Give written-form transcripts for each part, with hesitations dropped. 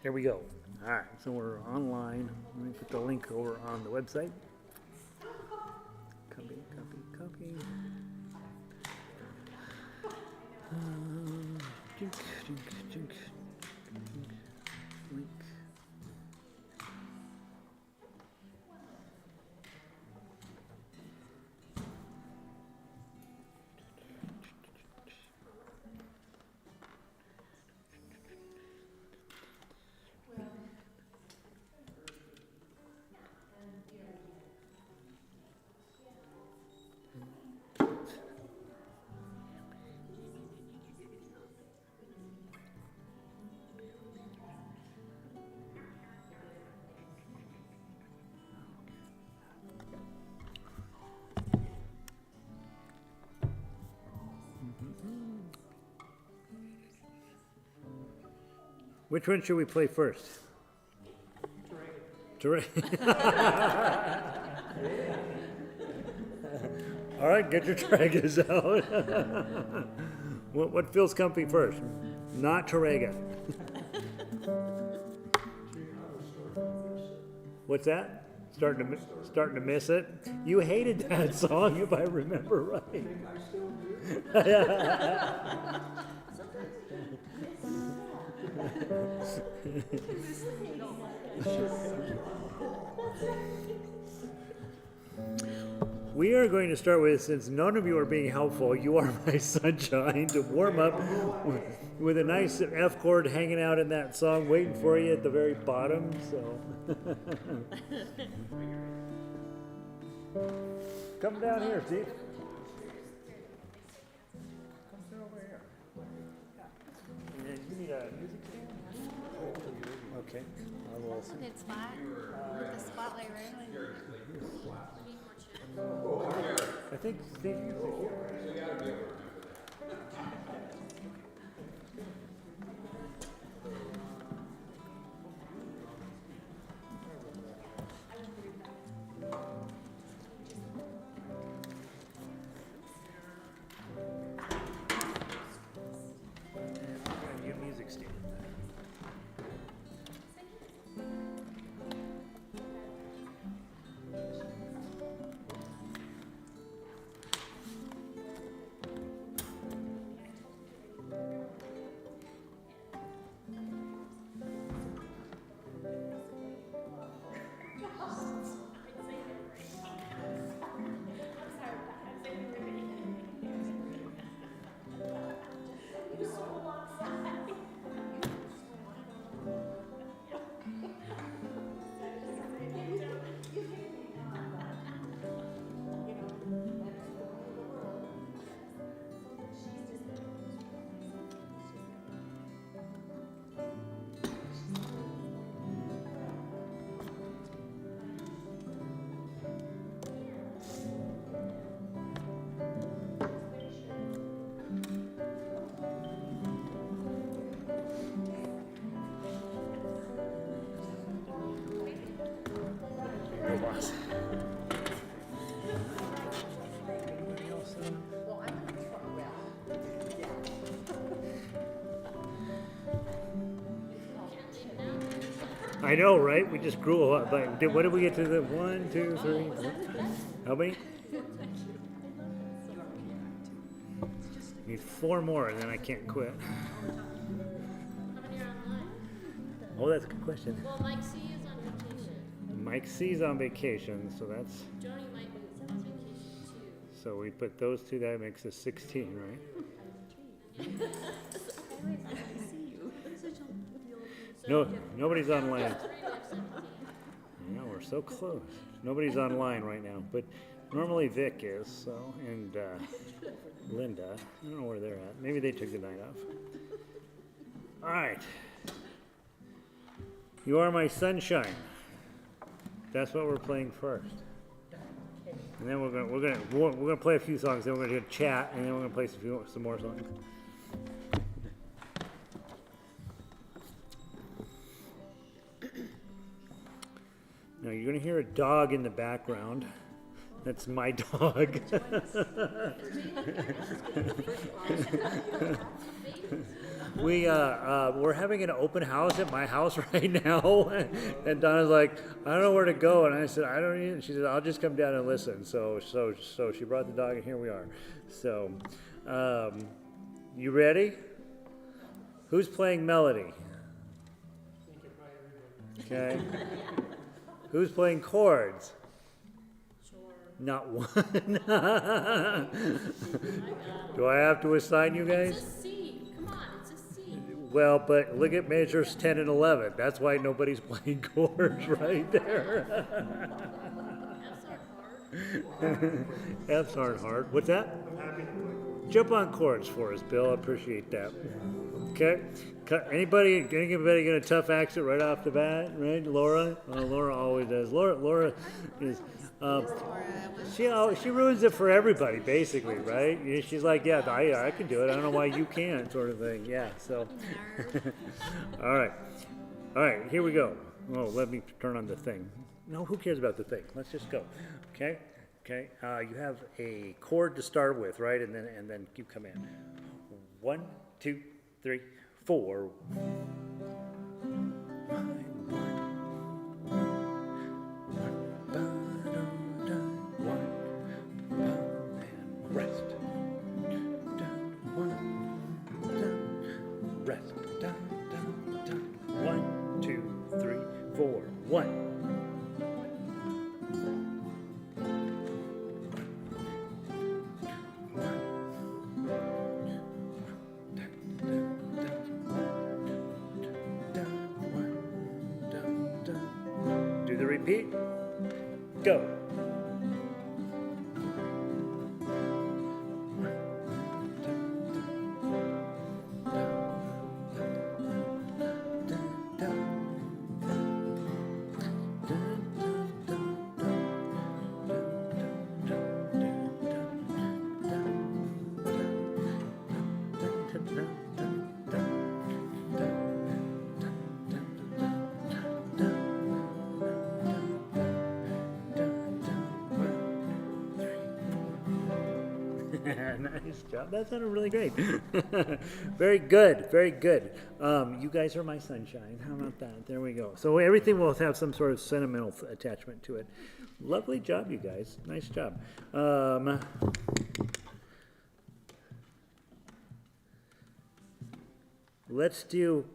Here we go. All right, so we're online. Let me put the link over on the website. Copy, copy, copy. Dink, dink, dink, dink. Link. Which one should we play first? Terrain. All right, get your tragas out. What feels comfy first? Not Terraga. What's that? Starting to miss it. You hated that song, if I remember right. I still do. We are going to start with, since none of you are being helpful, You Are My Sunshine, to warm up with a nice F chord hanging out in that song, waiting for you at the very bottom. So, come down here, Steve. Come sit over here. And you need a music stand? Okay. I will. Good spot. The spotlight right away. I think Steve, you sit here. Your music stand. I know, right? We just grew a lot. But what did we get to the 1, 2, 3? How many? Need 4 more, and then I can't quit. How many are online? Oh, that's a good question. Well, Mike C is on vacation. Mike C's on vacation, so that's. Joni might be on vacation too. So we put those two. That makes us 16, right? No, nobody's online. No, we're so close. Nobody's online right now, but normally Vic is, so, and Linda. I don't know where they're at. Maybe they took the night off. All right. You Are My Sunshine. That's what we're playing first. And then we're gonna play a few songs. Then we're gonna chat, and then we're gonna play some more songs. Now you're gonna hear a dog in the background. That's my dog. we're having an open house at my house right now, and Donna's like, I don't know where to go, and I said, I don't either. She said, I'll just come down and listen. So she brought the dog, and here we are. So, you ready? Who's playing melody? Okay. Who's playing chords? Not one. Do I have to assign you guys? It's a C. Come on, it's a C. Well, but look at measures 10 and 11. That's why nobody's playing chords right there. F's are hard. F's aren't hard. What's that? Jump on chords for us, Bill. I appreciate that. Okay. Anybody get a tough accent right off the bat? Right, Laura? Laura always does. Laura is. She ruins it for everybody, basically, right? She's like, yeah, I can do it. I don't know why you can't, sort of thing. Yeah. So. All right. Here we go. Oh, let me turn on the thing. No, who cares about the thing? Let's just go. Okay. You have a chord to start with, right? And then you come in. 1, 2, 3, 4. Rest. Rest. 1, 2, 3, 4. 1. Do the repeat. Go. Nice job. That sounded really great. Very good. Very good. You guys are my sunshine. How about that? There we go. So everything will have some sort of sentimental attachment to it. Lovely job, you guys. Nice job. Let's do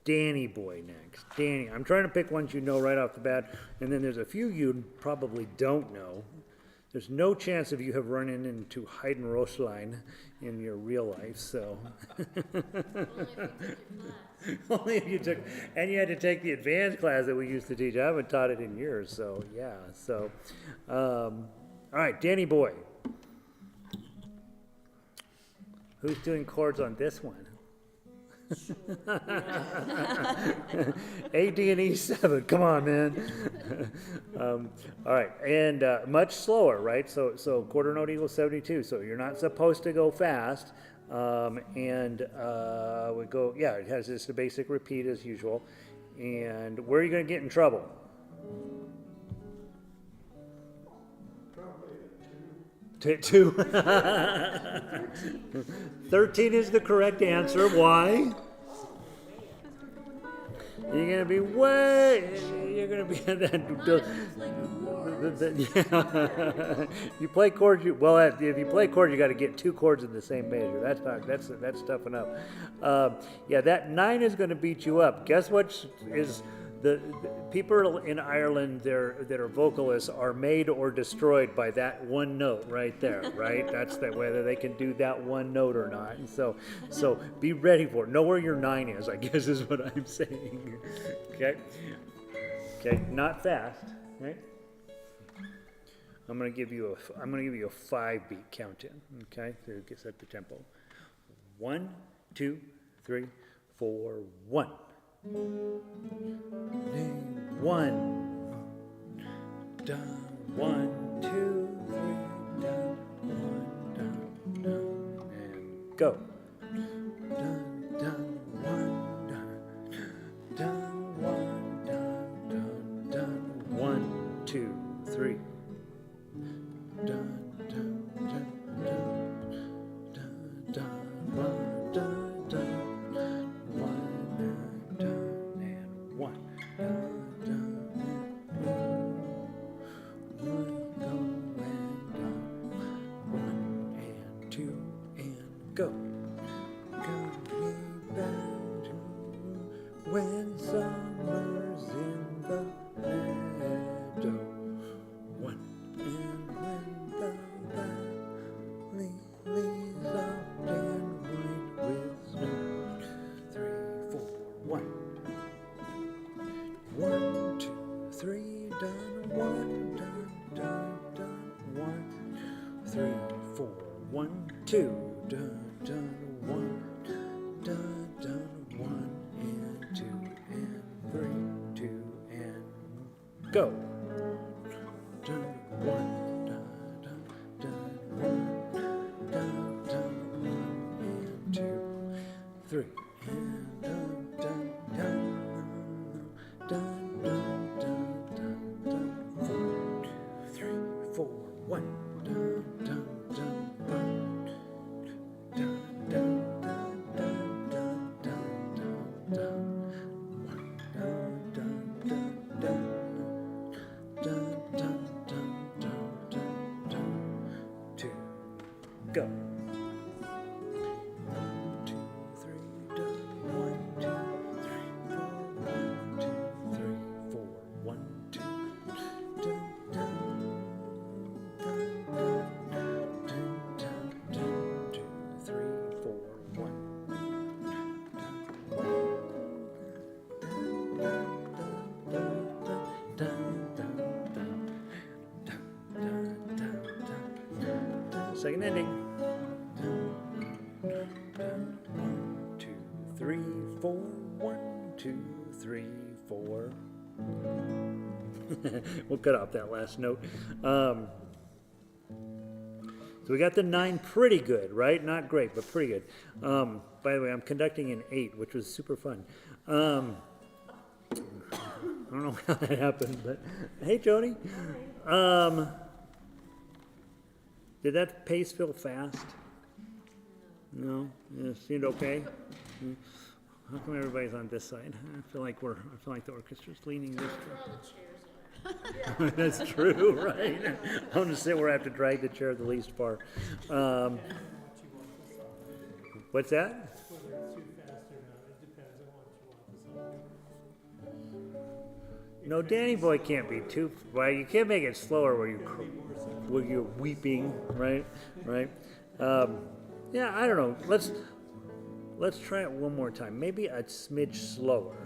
Danny Boy next. Danny. I'm trying to pick ones you know right off the bat, and then there's a few you probably don't know. There's no chance of you have run into Heidenröslein in your real life, so. Only if you took, and you had to take the advanced class that we used to teach. I haven't taught it in years, so yeah. So, all right, Danny Boy. Who's doing chords on this one? A, D, and E7. Come on, man. All right, and much slower, right? So quarter note equals 72. So you're not supposed to go fast. We go. Yeah, it has just a basic repeat as usual. And where are you going to get in trouble? Two. 13 is the correct answer. Why? You're gonna be You're gonna be yeah. You play chords. If you play chords, you got to get 2 chords in the same measure. That's tough enough. Yeah, that 9 is going to beat you up. Guess what is the people in Ireland that are vocalists are made or destroyed by that one note right there, right? That's whether they can do that one note or not. And so be ready for it. Know where your 9 is, I guess is what I'm saying. Okay, not fast, right? I'm gonna give you a 5-beat count-in. Okay, so get set the tempo. 1, 2, 3, 4, 1. 1, down, 1, 2, 3, down, 1, down, down, and go. Down, down, 1, down, down, 1, down, down, down, 1, 2, 3. Down, down, down, down, down, down, 1, down, down. when summer's in the meadow. One, and when the valley leaves out and white with snow. 3, 4, 1. 1, 2, 3, done. 1, done, done, done. 1, 3, 4, 1, 2, done, done. 1, done, done. 1 and 2 and 3, 2 and go. Done. 1, done, done, done. 1, done, done. 1 and 2, 3 and done, done, done. Dun, dun, dun, dun, dun. 4, 2, 3, 4, 1. Dun, dun, dun, dun. Dun, dun, dun, dun, dun, dun, dun, dun. 1. Dun, dun, dun, dun. Dun, dun, dun, dun, dun, dun. 2. Go. 1, 2, 3, done. 1, 2, 3, 4, 1, 2, 3, 4, 1, 2, dun, dun, dun, dun, dun, dun, dun, 2, 3, 4, 1, second ending. 1, 2, 3, 4. 1, 2, 3, 4. We'll cut off that last note. So we got the 9 pretty good, right? Not great, but pretty good. By the way, I'm conducting an 8, which was super fun. I don't know how that happened, but hey, Jody. Did that pace feel fast? No? It seemed okay? How come everybody's on this side? I feel like the orchestra's leaning this way. That's true, right? I'm gonna sit where I have to drag the chair the least far. What's that? Whether it's too fast or not, it depends on what you want the song. No, Danny Boy can't be too. Well, you can't make it slower where you're weeping, right? Right. Yeah, I don't know. Let's try it one more time. Maybe a smidge slower.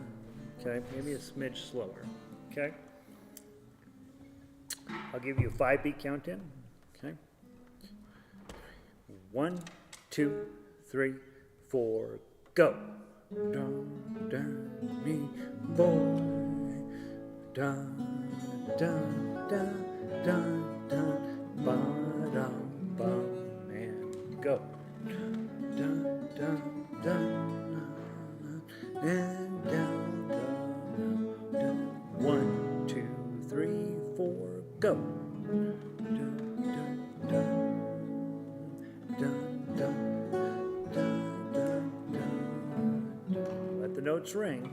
Okay, maybe a smidge slower. Okay. I'll give you a 5-beat count in. Okay. 1, 2, 3, 4, go. Dun, dun, me, boy. Dun, dun, dun, dun, dun, ba, dum, bum, and go. Dun, dun, dun, and down, down, down. 1, 2, 3, 4, go. Dun, dun, dun, dun, dun, dun, dun, dun, dun. Let the notes ring.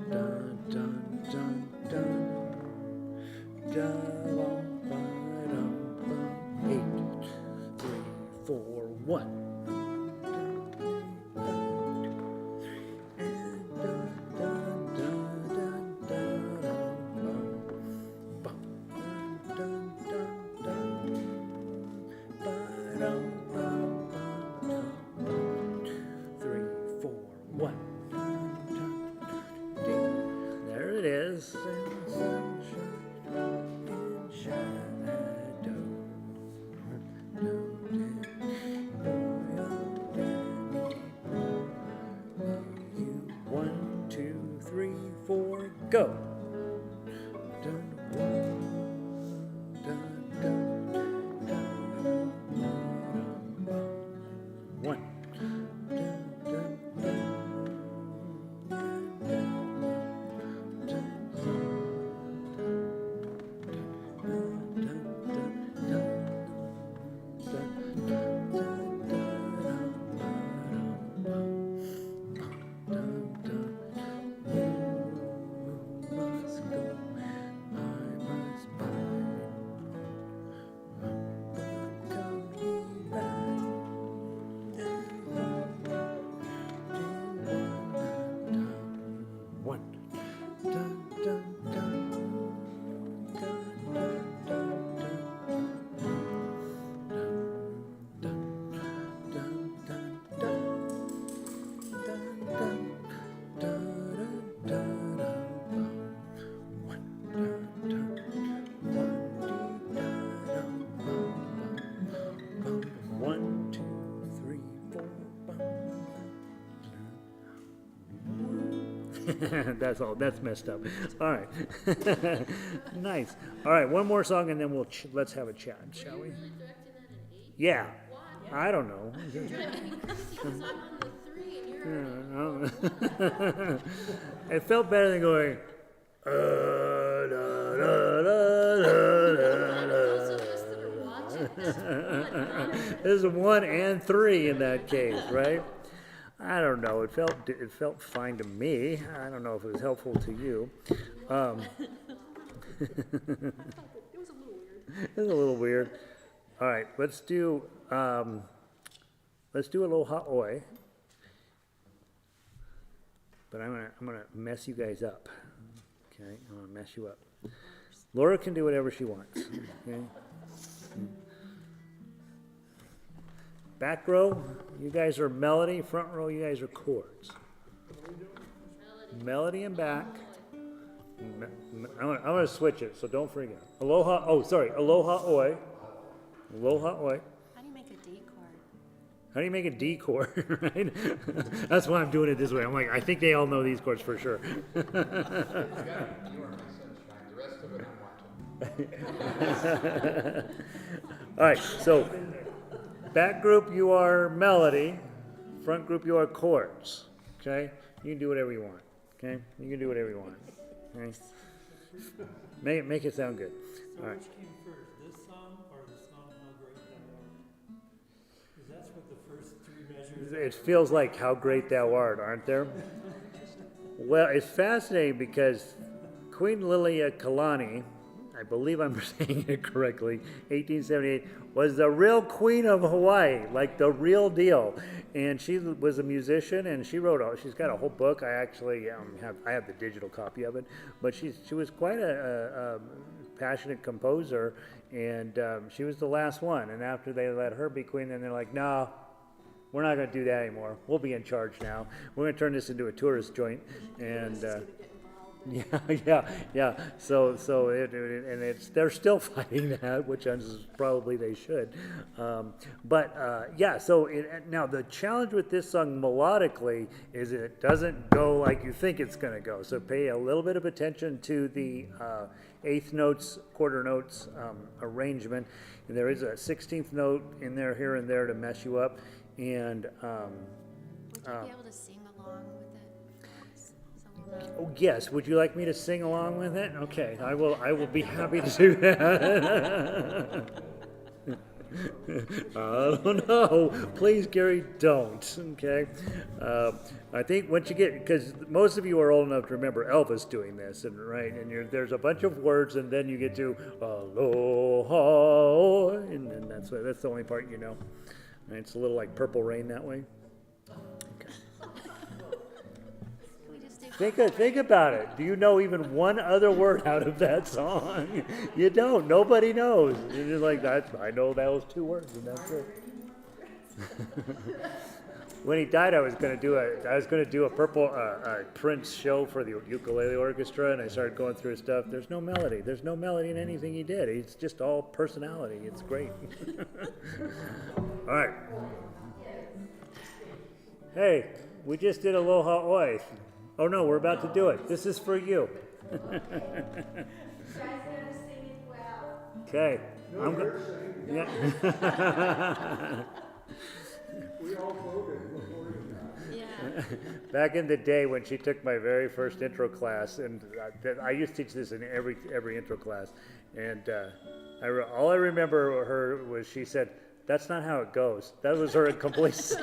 Dun, dun, dun, dun. Da, bum, ba, dum, bum. 8, 3, 4, 1. There it is. One, two, three, four, go. Dun, one, dun, dun, dun, dun, one. Dun, dun, dun, That's all. That's messed up. All right. Nice. All right. One more song, and then let's have a chat, shall we? Really directing that an 8? Yeah. Why? I don't know. You're driving me crazy because I'm on the 3 and you're already It felt better than going. those of us that are watching this. There's a 1 and 3 in that case, right? I don't know. It felt fine to me. I don't know if it was helpful to you. It was a little weird. It was a little weird. All right, let's do Aloha Oe. But I'm gonna mess you guys up. Okay, I'm gonna mess you up. Laura can do whatever she wants. Okay. Back row, you guys are melody. Front row, you guys are chords. Melody and back. I'm gonna switch it, so don't forget. Aloha. Oh, sorry. Aloha Oe. Aloha Oe. How do you make a D chord? How do you make a D chord, right? That's why I'm doing it this way. I'm like, I think they all know these chords for sure. You are my sunshine. The rest of it I'm watching. All right, so back group you are melody, front group you are chords. Okay, you can do whatever you want. Okay, you can do whatever you want. Okay, make it sound good. So All right. which came first, this song or the song How Great Thou Art? Because that's what the first 3 measures It feels like How Great Thou Art, aren't there? Well, it's fascinating because Queen Lilia Kalani, I believe I'm saying it correctly, 1878, was the real queen of Hawaii, like the real deal. And she was a musician, and she's got a whole book. I actually have the digital copy of it, but she was quite a passionate composer, and she was the last one. And after they let her be queen, then they're like, no, we're not going to do that anymore. We'll be in charge now. We're going to turn this into a tourist joint, and. Yeah. So they're still fighting that, which is probably they should. Now the challenge with this song melodically is it doesn't go like you think it's going to go. So pay a little bit of attention to the eighth notes, quarter notes arrangement. And there is a 16th note in there, here and there, to mess you up. And Would you be able to sing along with it? oh, yes. Would you like me to sing along with it? Okay, I will be happy to do that. I don't know. Please, Gary, don't. Okay. I think once you get, because most of you are old enough to remember Elvis doing this, and right, and there's a bunch of words, and then you get to Aloha, and then that's the only part you know. And it's a little like Purple Rain that way. Think about it. Do you know even one other word out of that song? You don't. Nobody knows. You're just like, I know those 2 words, and that's it. When he died, I was going to do a Purple Prince show for the ukulele orchestra, and I started going through his stuff. There's no melody. There's no melody in anything he did. It's just all personality. It's great. All right. Hey, we just did Aloha Oe. Oh no, we're about to do it. This is for you. Okay. Yeah. We all voted before you. Yeah. Back in the day when she took my very first intro class, and I used to teach this in every intro class, and all I remember her was she said, "That's not how it goes." That was her complete.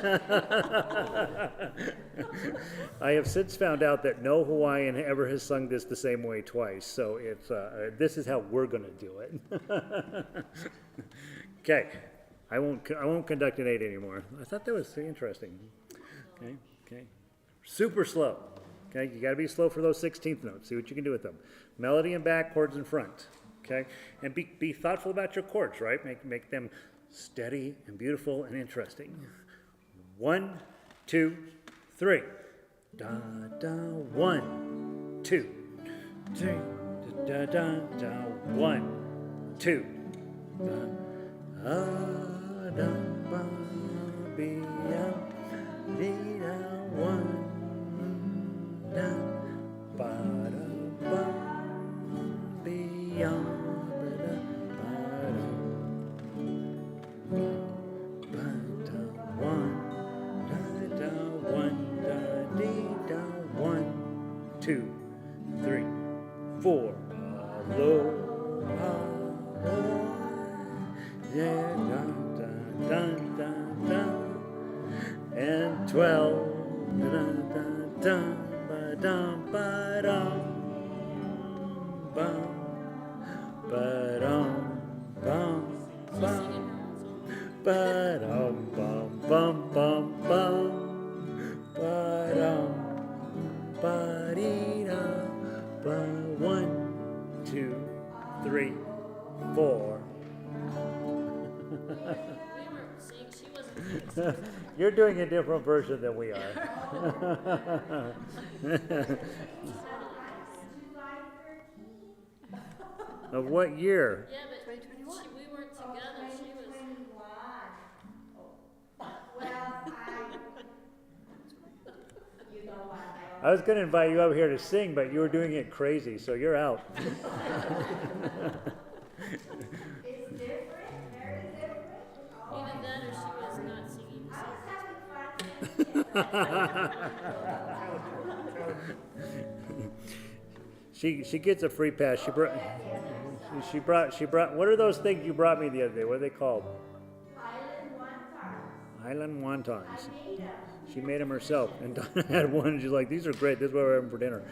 I have since found out that no Hawaiian ever has sung this the same way twice, so it's this is how we're going to do it. Okay, I won't conduct an 8 anymore. I thought that was interesting. Okay, super slow. Okay, you got to be slow for those 16th notes. See what you can do with them. Melody in back, chords in front. Okay, and be thoughtful about your chords, right? Make them steady and beautiful and interesting. 1, 2, 3. Da da 1, 2, 3. Da da da 1, 2. Da da ba be ya dee da 1 da 2, 3, 4. Aloha Oe. Yeah, dun, dun, dun, dun, dun. And 12. Dun, dun, dun, ba-dum, ba-dum, bum, ba-dum, bum, bum, ba-dum, bum, bum, bum, bum, ba-dum, ba-dee-da, ba. 1, 2, 3, 4. We were seeing she wasn't. You're doing a different version than we are. Of what year? Yeah, but 2021. we weren't together. She was. I was going to invite you up here to sing, but you were doing it crazy, so you're out. It's different, very different. Even then, or she was not singing. I was having fun. She gets a free pass. She brought. What are those things you brought me the other day? What are they called? Highland wontons. She made them herself, and Donna had one. And she's like, "These are great. This is what we're having for dinner."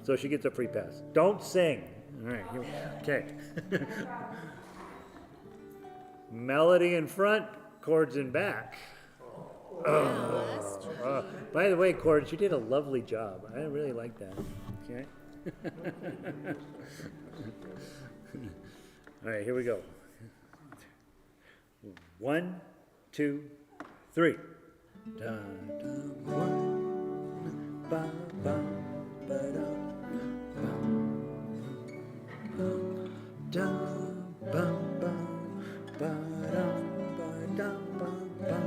So she gets a free pass. Don't sing. All right. Okay. Melody in front, chords in back. By the way, Chords, you did a lovely job. I really like that. Okay. All right, here we go. 1, 2, 3. Da, da, 1, ba, ba, ba, da, ba, da, ba, ba, ba, da, ba, da, ba, ba.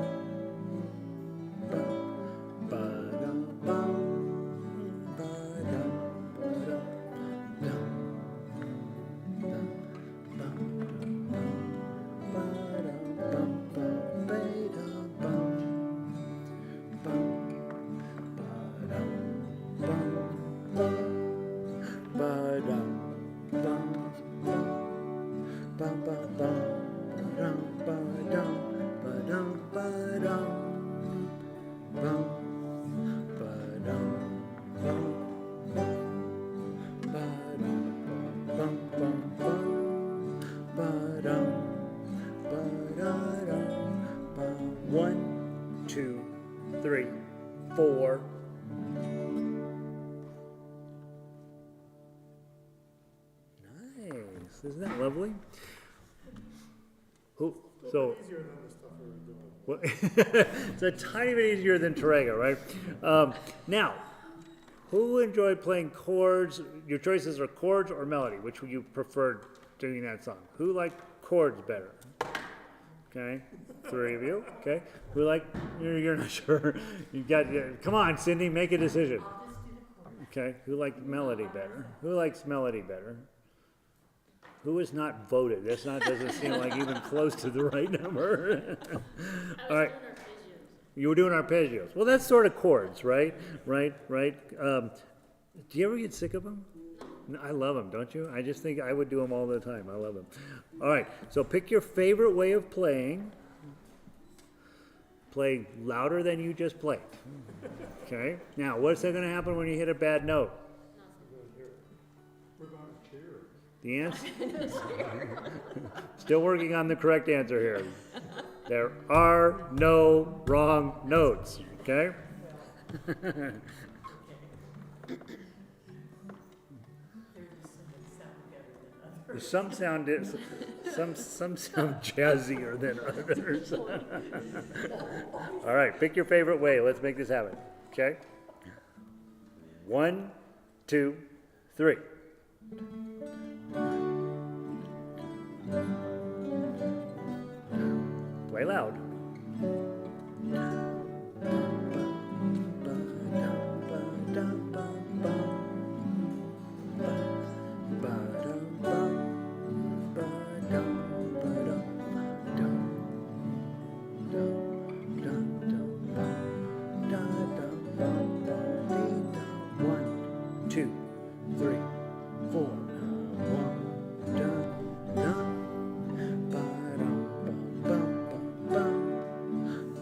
One, two, three, four. Nice. Isn't that lovely? Who? So. Easier than the stuff we were doing. Well, it's a tiny bit easier than Terrega, right? Now, who enjoyed playing chords? Your choices are chords or melody. Which would you prefer doing that song? Who liked chords better? Okay, 3 of you. Okay, who like? You're not sure. You got. Come on, Cindy, make a decision. Okay, who liked melody better? Who likes melody better? Who is not voted? That's not doesn't seem like even close to the right number. All right. You were doing arpeggios. Well, that's sort of chords, right? Right. Do you ever get sick of them? No, I love them, don't you? I just think I would do them all the time. I love them. All right. So pick your favorite way of playing. Play louder than you just played. Okay. Now, what's going to happen when you hit a bad note? We're going to cheer. The answer? Still working on the correct answer here. There are no wrong notes, okay? Some sound jazzier than others. All right, pick your favorite way. Let's make this happen, okay? 1, 2, 3. Play loud. One, 2, 3, 4. 1, dun, dun. Ba-dum, bum, bum, bum,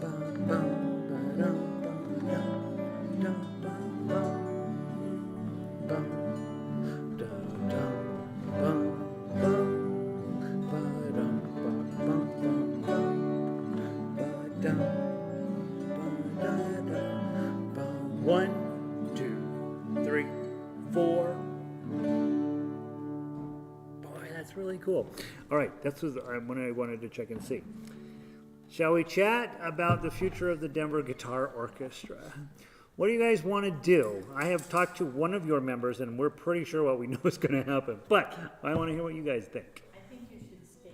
bum, ba-dum, bum, dum, dum, dum, bum, bum, dum, dum, bum, bum, ba-dum, bum, bum, bum, bum, ba-dum, ba-da-da, bum. 1, 2, 3, 4. Boy, that's really cool. All right, that's what I wanted to check and see. Shall we chat about the future of the Denver Guitar Orchestra? What do you guys want to do? I have talked to one of your members, and we're pretty sure what we know is going to happen. But I want to hear what you guys think. I think you should stay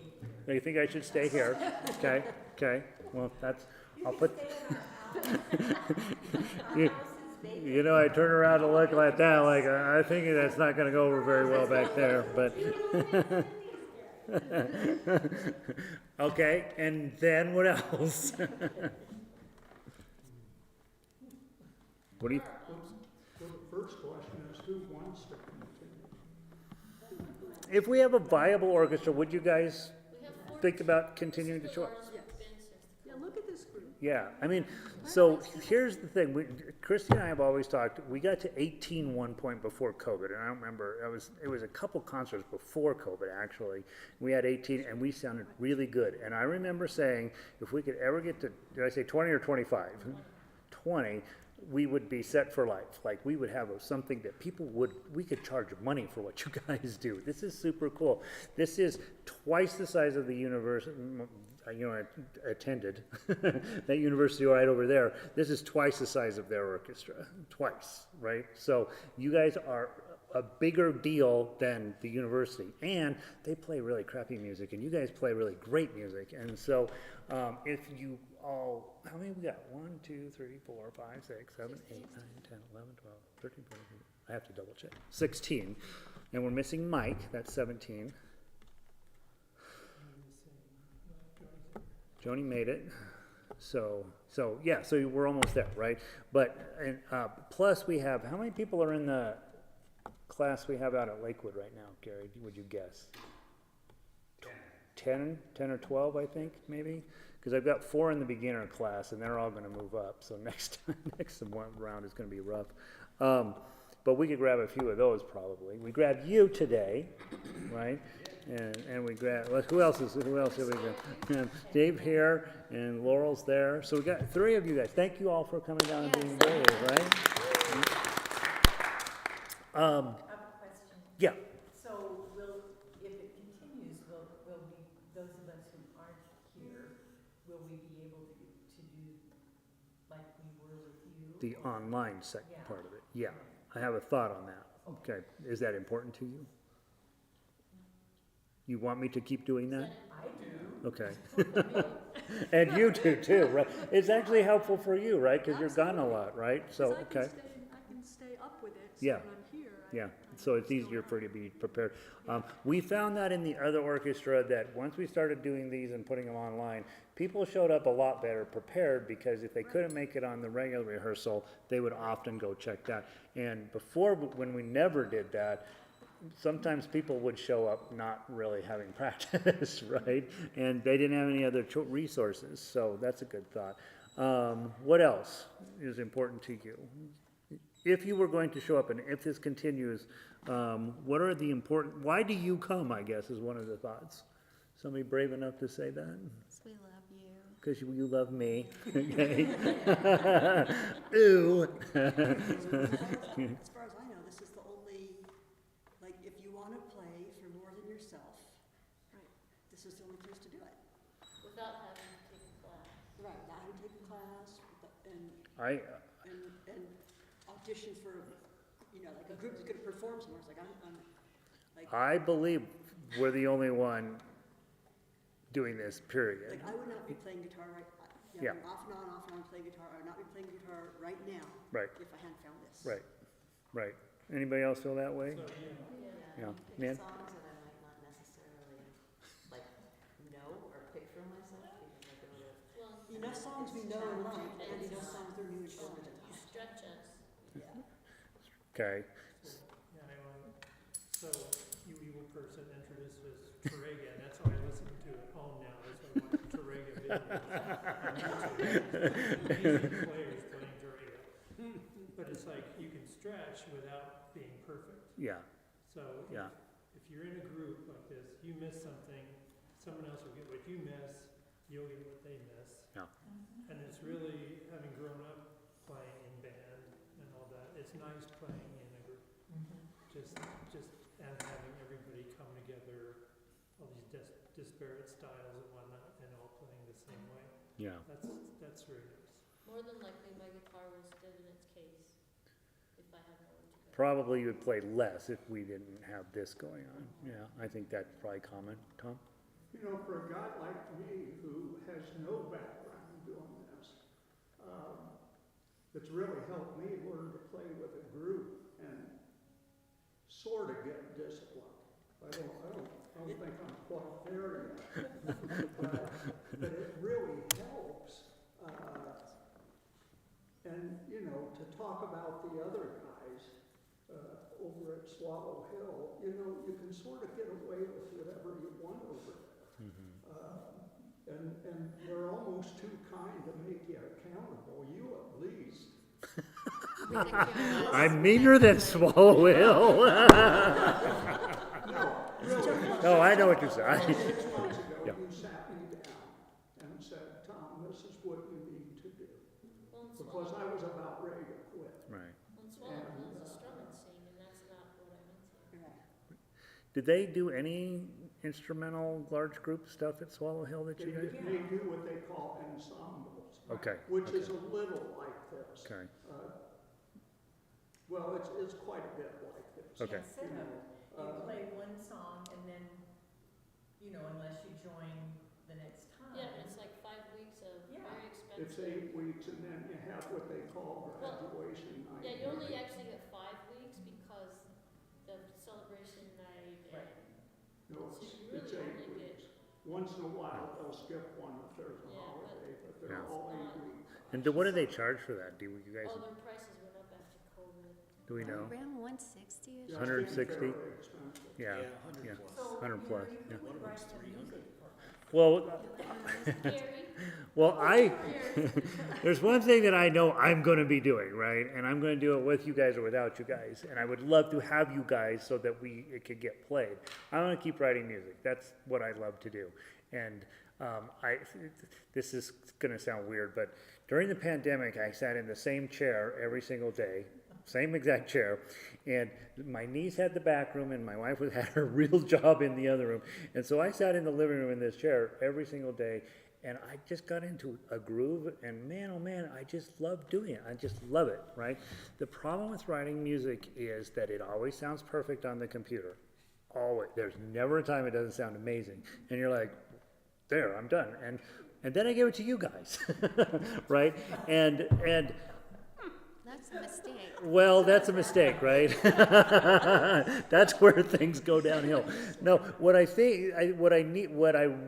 here. You think I should stay here? Okay, okay. Well, that's, I'll put, you know, I turn around to look like that, like, I think that's not going to go over very well back there, but. Okay, and then what else? What do you, So the first question is, who wants to continue? if we have a viable orchestra, would you guys think about continuing to show up? Yeah, look at this group. Yeah, I mean, so here's the thing. Christy and I have always talked. We got to 18 one point before COVID, and I don't remember. It was a couple concerts before COVID actually. We had 18, and we sounded really good. And I remember saying, if we could ever get to, did I say 20 or 25? 20. We would be set for life. Like we would have something that we could charge money for what you guys do. This is super cool. This is twice the size of the university. You know, I attended that university right over there. This is twice the size of their orchestra, twice, right? So you guys are a bigger deal than the university, and they play really crappy music, and you guys play really great music. And so, if you all, how many we got? 1, 2, 3, 4, 5, 6, 7, 8, 9, 10, 11, 12, 13, 14. I have to double check. 16, and we're missing Mike. That's 17. Joni made it, so yeah, so we're almost there, right? But and plus we have, how many people are in the class we have out at Lakewood right now, Gary? Would you guess? 10 or 12, I think, maybe, because I've got 4 in the beginner class, and they're all going to move up. So next round is going to be rough. But we could grab a few of those probably. We grabbed you today, right? And we grab, who else have we got? Dave here and Laurel's there. So we got 3 of you guys. Thank you all for coming down and being brave, right? I have a question. Yeah. So if it continues, will we, those of us who aren't here, will we be able to do like we were with you? The online second Yeah. part of it. Yeah. I have a thought on that. Okay. Is that important to you? You want me to keep doing that? I do. Okay. And you do too, right? It's actually helpful for you, right? Because you're gone a lot, right? So, okay. I can stay up with it. Yeah. So when I'm here. Yeah, so it's easier for you to be prepared. We found that in the other orchestra that once we started doing these and putting them online, people showed up a lot better prepared, because if they couldn't make it on the regular rehearsal, they would often go check that. And before, when we never did that, sometimes people would show up not really having practice, right? And they didn't have any other resources, so that's a good thought. What else is important to you? If you were going to show up, and if this continues, what are the important, why do you come, I guess, is one of the thoughts. Somebody brave enough to say that? We love you. Because you love me. Okay. Ooh. As far as I know, this is the only, like, if you want to play for more than yourself, right, this is the only place to do it. Without having to take a class. Right, not having to take a class, and audition for, like a group that's going to perform somewhere. It's like, I'm like, I believe we're the only one doing this, period. like, I would not be playing guitar Yeah. off and on playing guitar. I would not be playing guitar right now. Right. If I hadn't found this. Right. Anybody else feel that way? Yeah. Man? Songs that I might not necessarily like know or pick for myself because I go to Enough songs we know and like, and enough songs they're new and short. Stretch us. Okay. So, you evil person introduced us Terega, and that's all I listen to at home now, is I watch Terega videos on YouTube. Amazing players playing Terega. But it's like, you can stretch without being perfect. Yeah, So, yeah, if you're in a group like this, you miss something, someone else will get what you miss, you'll get what they miss. yeah. And it's really, having grown up playing in band and all that, it's nice playing in a group. Just and having everybody come together, all these disparate styles and whatnot, and all playing the same way. Yeah. That's very nice. More than likely, my guitar will sit in its case if I have nowhere to go. Probably you would play less if we didn't have this going on. Yeah, I think that's probably common. Tom? You know, for a guy like me who has no background doing this, it's really helped me learn to play with a group and sort of get disciplined. I don't think I'm quite there yet, but it really helps. And you know, to talk about the other guys over at Swallow Hill, you know, you can sort of get away with whatever you want over there. And they're almost too kind to make you accountable, you at least. Ridiculous. I'm meaner than Swallow Hill. No, I know what you're saying. 6 months ago, Yeah. you sat me down and said, Tom, this is what you need to do. Well, in Because I was about ready to quit. Right. Swallow Hill's a strumming scene, and that's not what I went to. Did they do any instrumental large group stuff at Swallow Hill that They, you guys? they do what they call ensembles. Okay, Which is okay. a little like this. Okay. Well, it's quite a bit like this. Okay. Yeah, You setup. know, You play one song and then, you know, unless you join the next time. Yeah, it's like 5 weeks of Yeah. very It's expensive. 8 weeks and then you have what they call graduation night. Yeah, you only actually get 5 weeks because the celebration night Right. and No, so it's, you it's really 8 only weeks. Once in a while, they'll skip one if there's a Yeah, but- holiday, but they're Yeah. all 8 weeks. And what do they charge for that? Do you guys, oh, their prices went up after COVID. do we know? Around 160-ish. Yeah, it's 160? getting fairly expensive. Yeah, yeah, So, 100 you plus, know, yeah. you could write the music for us. Well, Gary, well, there's one thing that I know I'm going to be doing, right? And I'm going to do it with you guys or without you guys. And I would love to have you guys so that it could get played. I want to keep writing music. That's what I love to do. And this is going to sound weird, but during the pandemic, I sat in the same chair every single day, same exact chair, and my niece had the back room, and my wife had her real job in the other room, and so I sat in the living room in this chair every single day, and I just got into a groove, and man, oh man, I just love doing it. I just love it, right? The problem with writing music is that it always sounds perfect on the computer. Always. There's never a time it doesn't sound amazing, and you're like, there, I'm done, and then I give it to you guys, right? And That's a mistake. well, that's a mistake, right? That's where things go downhill. No, what I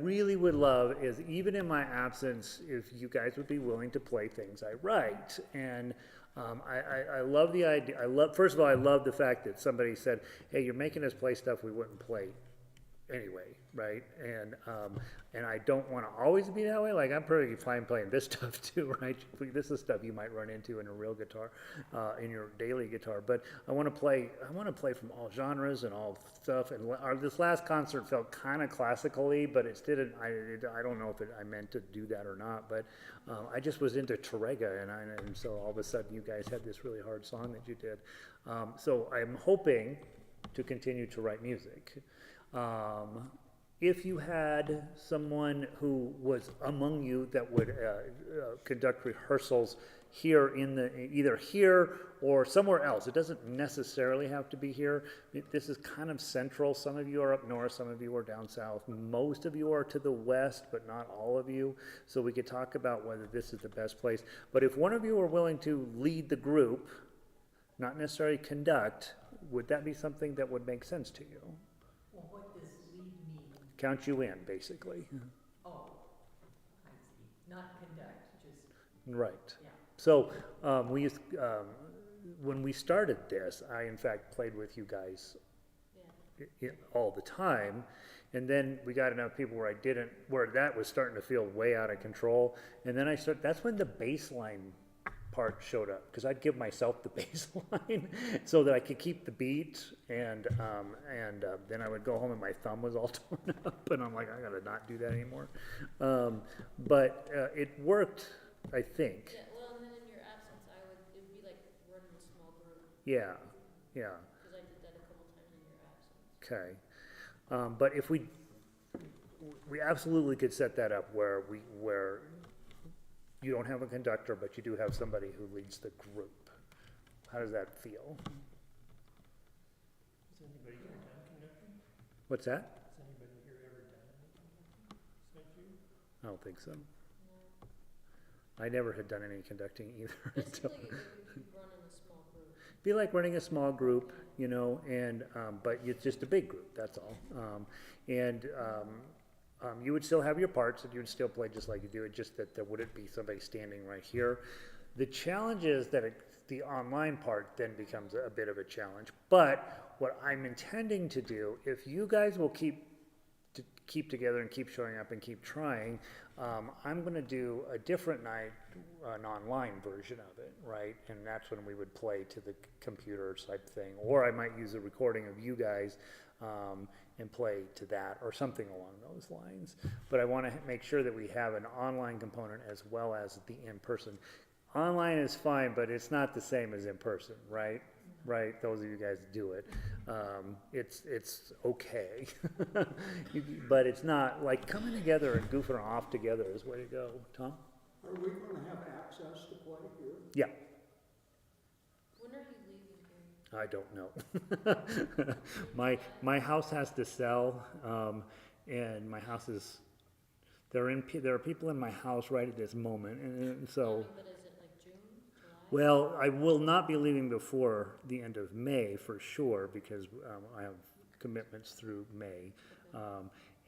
really would love is, even in my absence, if you guys would be willing to play things I write. And I love the idea. First of all, I love the fact that somebody said, "Hey, you're making us play stuff we wouldn't play anyway," right? And I don't want to always be that way. Like, I'm perfectly fine playing this stuff too, right? This is stuff you might run into in a real guitar, in your daily guitar. But I want to play from all genres and all stuff. And this last concert felt kind of classically, but it didn't. I don't know if I meant to do that or not. But I just was into Terega, and so all of a sudden you guys had this really hard song that you did. So I'm hoping to continue to write music. If you had someone who was among you that would conduct rehearsals here either here or somewhere else, it doesn't necessarily have to be here. This is kind of central. Some of you are up north, some of you are down south. Most of you are to the west, but not all of you. So we could talk about whether this is the best place. But if one of you are willing to lead the group, not necessarily conduct, would that be something that would make sense to you? Well, what does lead mean? Count you in, basically. Oh, I see. Not conduct, just, Right. yeah. So when we started this, I in fact played with you guys all the time. And then we got enough people where that was starting to feel way out of control. And then that's when the bass line part showed up, because I'd give myself the bass line so that I could keep the beat, and then I would go home and my thumb was all torn up, and I'm like, I gotta not do that anymore. But it worked, I think. Yeah, well, and then in your absence, it'd be like running a small group, Yeah. because I did that a couple times in your absence. Okay. But if we absolutely could set that up where you don't have a conductor, but you do have somebody who leads the group. How does that feel? Has anybody here done conducting? What's that? Has anybody here ever done any conducting besides you? I don't think so. No. I never had done any conducting either. It seemed until- like it would be running a small group. Be like running a small group, you know, and but it's just a big group. That's all. You would still have your parts, and you would still play just like you do. It just that there wouldn't be somebody standing right here. The challenge is that the online part then becomes a bit of a challenge. But what I'm intending to do, if you guys will keep together and keep showing up and keep trying, I'm going to do a different night, an online version of it, right? And that's when we would play to the computer type thing. Or I might use a recording of you guys and play to that, or something along those lines. But I want to make sure that we have an online component as well as the in-person. Online is fine, but it's not the same as in person, right? Right, those of you guys do it. It's okay, but it's not like coming together and goofing off together is the way to go. Tom? Are we gonna have access to play here? Yeah, When are you leaving here? I don't know. my house has to sell, and my house is. There are people in my house right at this moment, and so. But is it like June, July? Well, I will not be leaving before the end of May for sure, because I have commitments through May.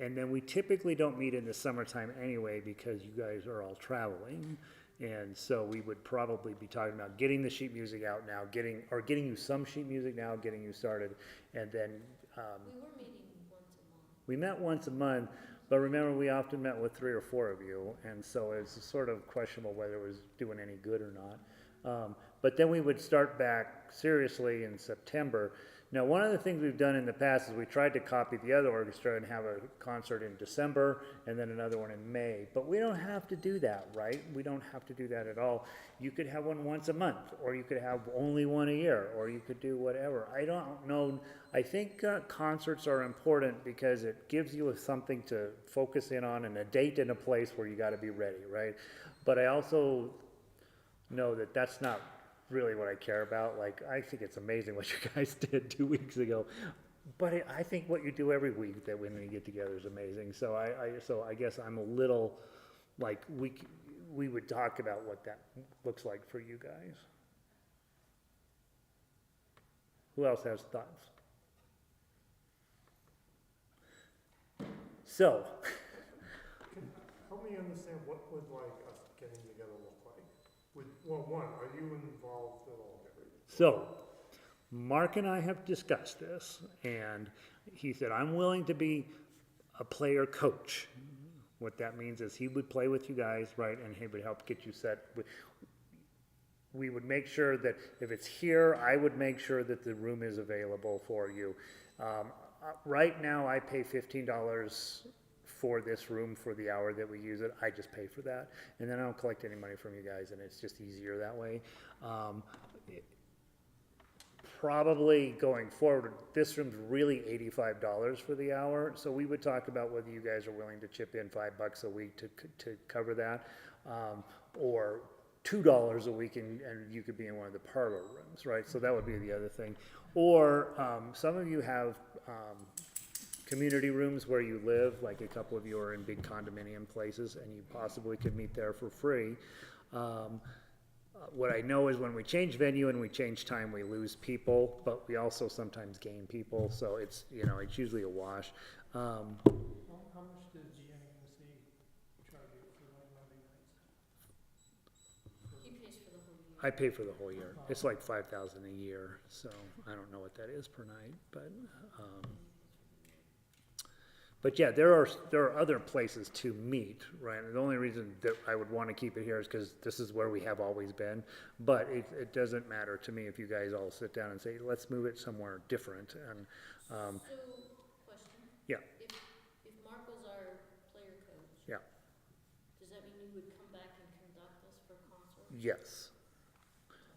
And then we typically don't meet in the summertime anyway, because you guys are all traveling. And so we would probably be talking about getting the sheet music out now, getting you some sheet music now, getting you started. And then We were meeting once a month. we met once a month, but remember, we often met with 3 or 4 of you, and so it's sort of questionable whether it was doing any good or not. But then we would start back seriously in September. Now, one of the things we've done in the past is we tried to copy the other orchestra and have a concert in December and then another one in May. But we don't have to do that, right? We don't have to do that at all. You could have one once a month, or you could have only one a year, or you could do whatever. I don't know. I think concerts are important because it gives you something to focus in on and a date and a place where you got to be ready, right? But I also know that that's not really what I care about. Like, I think it's amazing what you guys did 2 weeks ago, but I think what you do every week that when we get together is amazing. So I guess I'm a little like we would talk about what that looks like for you guys. Who else has thoughts? So, Help me understand what would like us getting together look like? Well, one, are you involved at all, Gary? So, Mark and I have discussed this, and he said, I'm willing to be a player coach. What that means is he would play with you guys, right, and he would help get you set. We would make sure that if it's here, I would make sure that the room is available for you. Right now, I pay $15 for this room for the hour that we use it. I just pay for that, and then I don't collect any money from you guys, and it's just easier that way. Probably going forward, this room's really $85 for the hour, so we would talk about whether you guys are willing to chip in $5 a week to cover that, or $2 a week, and you could be in one of the parlor rooms, right? So that would be the other thing. Or some of you have community rooms where you live, like a couple of you are in big condominium places, and you possibly could meet there for free. What I know is when we change venue and we change time, we lose people, but we also sometimes gain people, so it's, it's usually a wash. How much does GNMC charge you for like Monday nights? He pays for the whole year. I pay for the whole year. It's like $5,000 a year, so I don't know what that is per night, but But yeah, there are other places to meet, right? And the only reason that I would want to keep it here is because this is where we have always been. But it doesn't matter to me if you guys all sit down and say, let's move it somewhere different. And So, question. yeah, If Mark was our player coach, yeah, does that mean you would come back and conduct us for concerts? yes.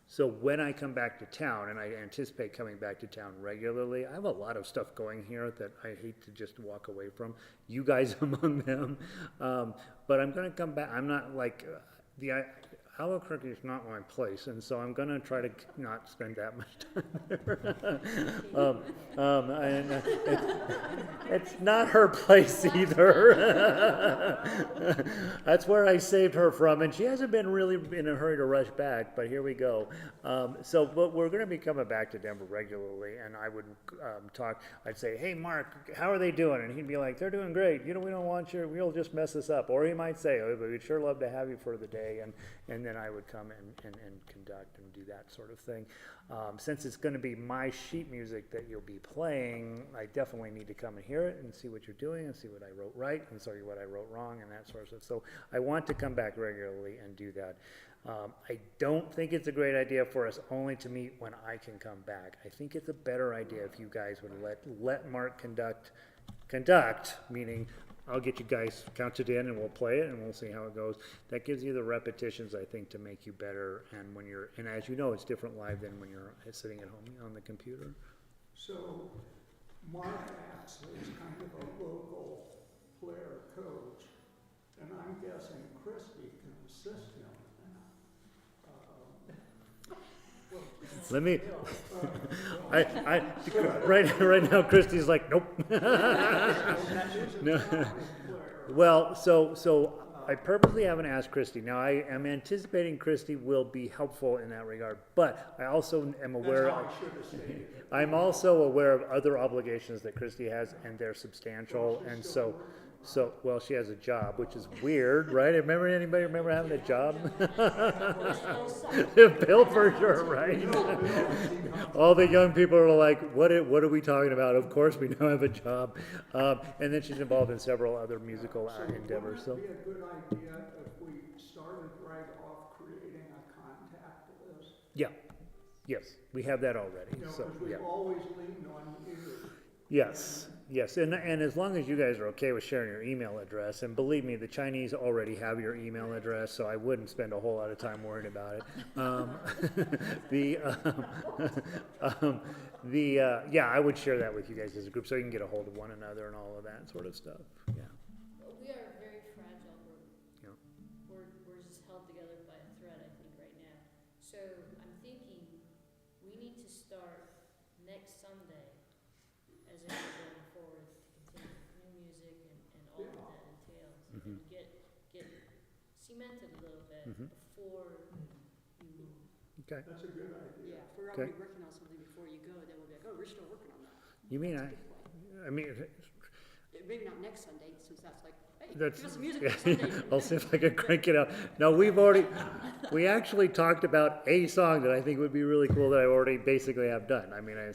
So when I come back to town, and I anticipate coming back to town regularly, I have a lot of stuff going here that I hate to just walk away from. You guys among them, but I'm going to come back. I'm not like Albuquerque is not my place, and so I'm going to try to not spend that much time there. And it's not her place either. That's where I saved her from, and she hasn't been really in a hurry to rush back, but here we go. But we're going to be coming back to Denver regularly, and I would I'd say, hey, Mark, how are they doing? And he'd be like, they're doing great. We don't want you, we'll just mess this up. Or he might say, oh, but we'd sure love to have you for the day, and then I would come and conduct and do that sort of thing. Since it's going to be my sheet music that you'll be playing, I definitely need to come and hear it and see what you're doing and see what I wrote right and see what I wrote wrong and that sort of stuff. So I want to come back regularly and do that. I don't think it's a great idea for us only to meet when I can come back. I think it's a better idea if you guys would let Mark conduct, meaning I'll get you guys counted in and we'll play it and we'll see how it goes. That gives you the repetitions, I think, to make you better. And as you know, it's different live than when you're sitting at home on the computer. So Mark acts as kind of a local player coach, and I'm guessing Christie can assist him in that. Let me, right now, Christy's like, nope. No. Well, so I purposely haven't asked Christy. Now, I am anticipating Christy will be helpful in that regard, but I also am aware of, I'm also aware of other obligations that Christy has, and they're substantial, and so, well, she has a job, which is weird, right? Anybody remember having a job? Bill, for sure, right? All the young people are like, what are we talking about? Of course we now have a job. And then she's involved in several other musical endeavors. So Would it be a good idea if we started right off creating a contact list? yeah, yes, we have that already. You know, So because yeah. we've always leaned on you. Yes, and as long as you guys are okay with sharing your email address, and believe me, the Chinese already have your email address, so I wouldn't spend a whole lot of time worrying about it. Yeah, I would share that with you guys as a group, so you can get a hold of one another and all of that sort of stuff. Yeah. We are a very fragile group. Yeah. We're just held together by a thread, I think, right now. So I'm thinking we need to start next Sunday as if we're going forward to continue new music and all that that entails. Mhm. And get cemented a little bit Mhm. before you move. Okay. That's a good idea. Yeah, if we're already working on something before you go, then we'll be like, oh, we're still working on that. You mean I mean. Maybe not next Sunday, since that's like, hey, That's, give us some music yeah, next Sunday. I'll see if I can crank it out. No, we actually talked about a song that I think would be really cool that I already basically have done. I mean, I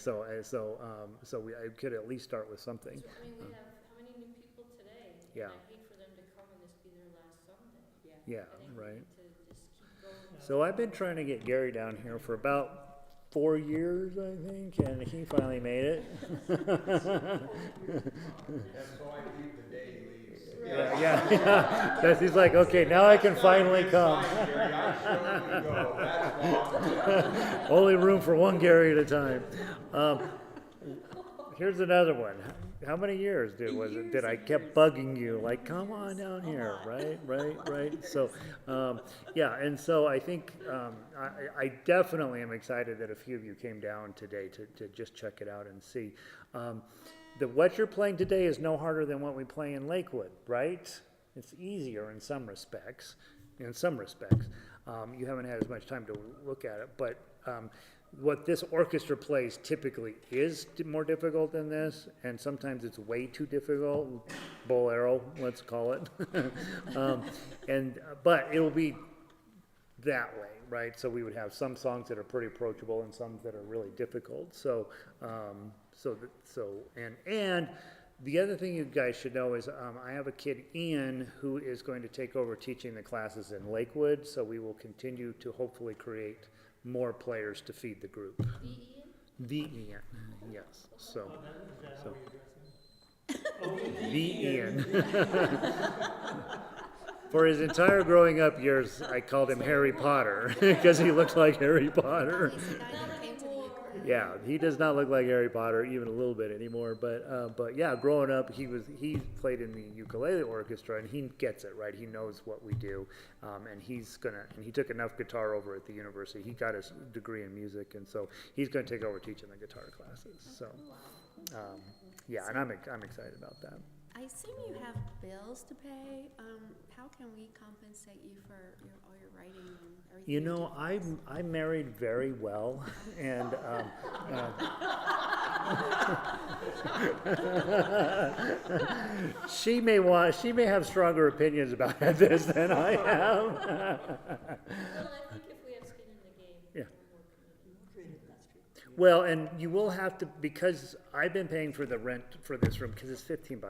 could at least start with something. So, I mean, we have how many new people today? Yeah. And I hate for them to come and this be their last Sunday. Yeah. Yeah, I think we right. need to just keep going. So I've been trying to get Gary down here for about 4 years, I think, and he finally made it. That's why I keep the dailies. Yeah. That's, he's like, okay, now I can finally come. Only room for one Gary at a time. Here's another one. How many years did I kept bugging you? Like, come on down here, right? So, yeah, and so I think I definitely am excited that a few of you came down today to just check it out and see. What you're playing today is no harder than what we play in Lakewood, right? It's easier in some respects. You haven't had as much time to look at it, but what this orchestra plays typically is more difficult than this, and sometimes it's way too difficult. Bolero, let's call it. But it'll be that way, right? So we would have some songs that are pretty approachable and some that are really difficult. The other thing you guys should know is I have a kid, Ian, who is going to take over teaching the classes in Lakewood, so we will continue to hopefully create more players to feed the group. The Ian, yes. So, Is that so. how we address him? The Ian. For his entire growing up years, I called him Harry Potter because he looked like Harry Potter. He's the guy that came to the Ukraine. Yeah, he does not look like Harry Potter even a little bit anymore. But yeah, growing up, he played in the ukulele orchestra and he gets it, right. He knows what we do, and he took enough guitar over at the university. He got his degree in music, and so he's going to take over teaching the guitar classes. So yeah, and I'm excited about that. I assume you have bills to pay. How can we compensate you for all your writing and everything? You know, I married very well, and she may have stronger opinions about this than I have. Well, I think if we have skin in the game, Yeah. we're more committed. More creative, that's true. Well, and you will have to, because I've been paying for the rent for this room, because it's $15.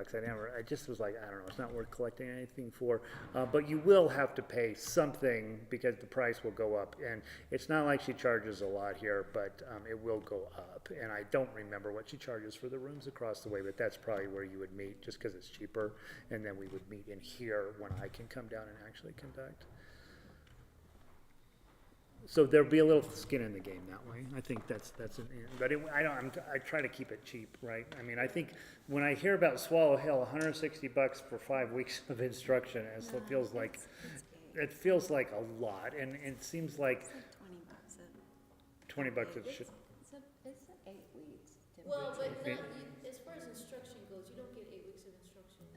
I just was like, I don't know, it's not worth collecting anything for. But you will have to pay something because the price will go up. And it's not like she charges a lot here, but it will go up. And I don't remember what she charges for the rooms across the way, but that's probably where you would meet, just because it's cheaper. And then we would meet in here when I can come down and actually conduct. So there'll be a little skin in the game that way. I think that's but I try to keep it cheap, right? I mean, I think when I hear about Swallow Hill, $160 for 5 weeks of instruction, it feels like a lot, and it seems like It's like $20 $20 it should. It's 8 weeks. Well, but Yeah. as far as instruction goes, you don't get 8 weeks of instruction.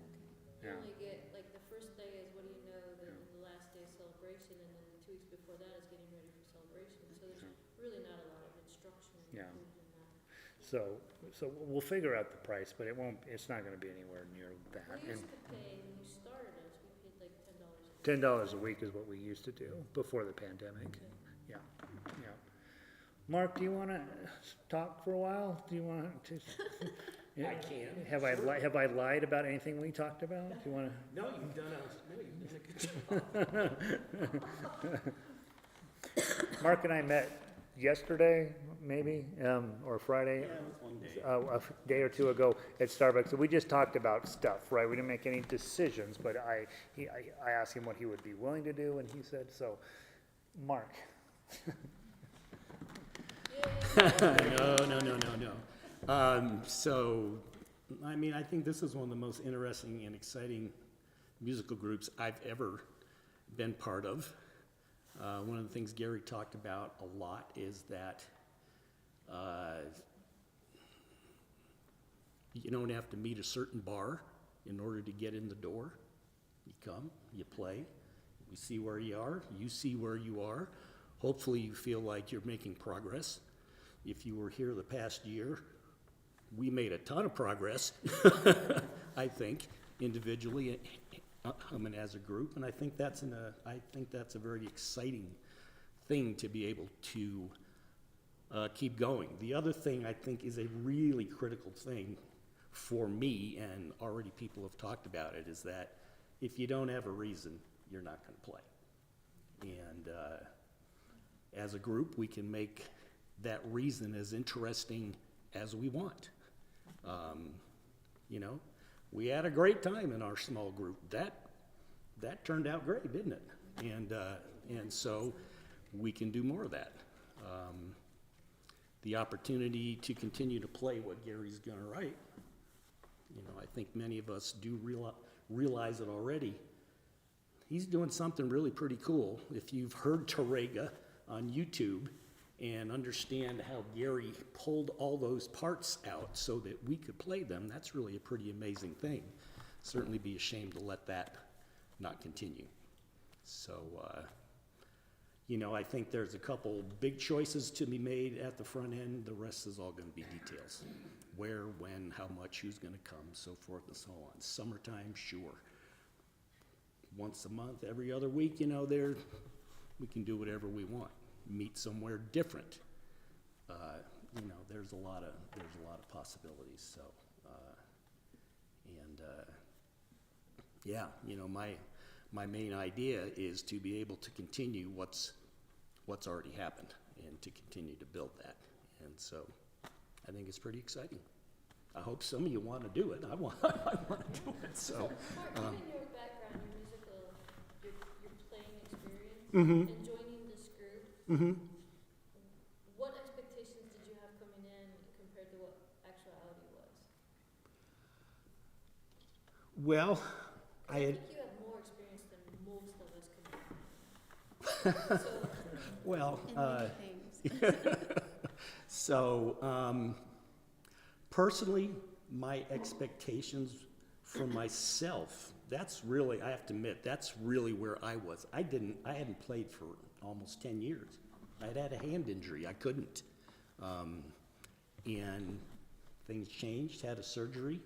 You Yeah. only get, like, the first day is what do you know, then the last day is celebration, and then the 2 weeks before that is getting ready for celebration. So there's really not a lot of instruction Yeah. included in that. So we'll figure out the price, but it's not going to be anywhere near that. We And used to pay, when you started us, we paid like $10 a week. $10 a week is what we used to do before the pandemic. Yeah, yeah. Mark, do you want to talk for a while? Do you want to? I can. Have I lied about anything we talked about? Do you want to? No, you've done a good job. Mark and I met yesterday, maybe, or Friday, One day. a day or two ago at Starbucks. So we just talked about stuff, right? We didn't make any decisions, but I asked him what he would be willing to do, and he said so. Mark. No. So, I mean, I think this is one of the most interesting and exciting musical groups I've ever been part of. One of the things Gary talked about a lot is that you don't have to meet a certain bar in order to get in the door. You come, you play, we see where you are, you see where you are. Hopefully you feel like you're making progress. If you were here the past year, we made a ton of progress, I think, individually and as a group, and I think that's a very exciting thing to be able to keep going. The other thing I think is a really critical thing for me, and already people have talked about it, is that if you don't have a reason, you're not going to play. And as a group, we can make that reason as interesting as we want. You know, we had a great time in our small group. That turned out great, didn't it? And so we can do more of that. The opportunity to continue to play what Gary's going to write. You know, I think many of us do realize it already. He's doing something really pretty cool. If you've heard Tarega on YouTube and understand how Gary pulled all those parts out so that we could play them, that's really a pretty amazing thing. Certainly be ashamed to let that not continue. So, you know, I think there's a couple big choices to be made at the front end. The rest is all going to be details. Where, when, how much, who's going to come, so forth and so on. Summertime, sure. Once a month, every other week, you know, we can do whatever we want. Meet somewhere different. You know, there's a lot of possibilities. So, And yeah, you know, my main idea is to be able to continue what's already happened and to continue to build that. And so I think it's pretty exciting. I hope some of you want to do it. I want to do it. So, Mark, given your background, your musical, your playing experience, Mhm. and joining this group, mhm. what expectations did you have coming in compared to what actuality was? Well, I I had, think you have more experience than most of us combined. So, well, In many things. so personally, my expectations for myself, that's really, I have to admit, that's really where I was. I hadn't played for almost 10 years. I'd had a hand injury, I couldn't. And things changed, had a surgery,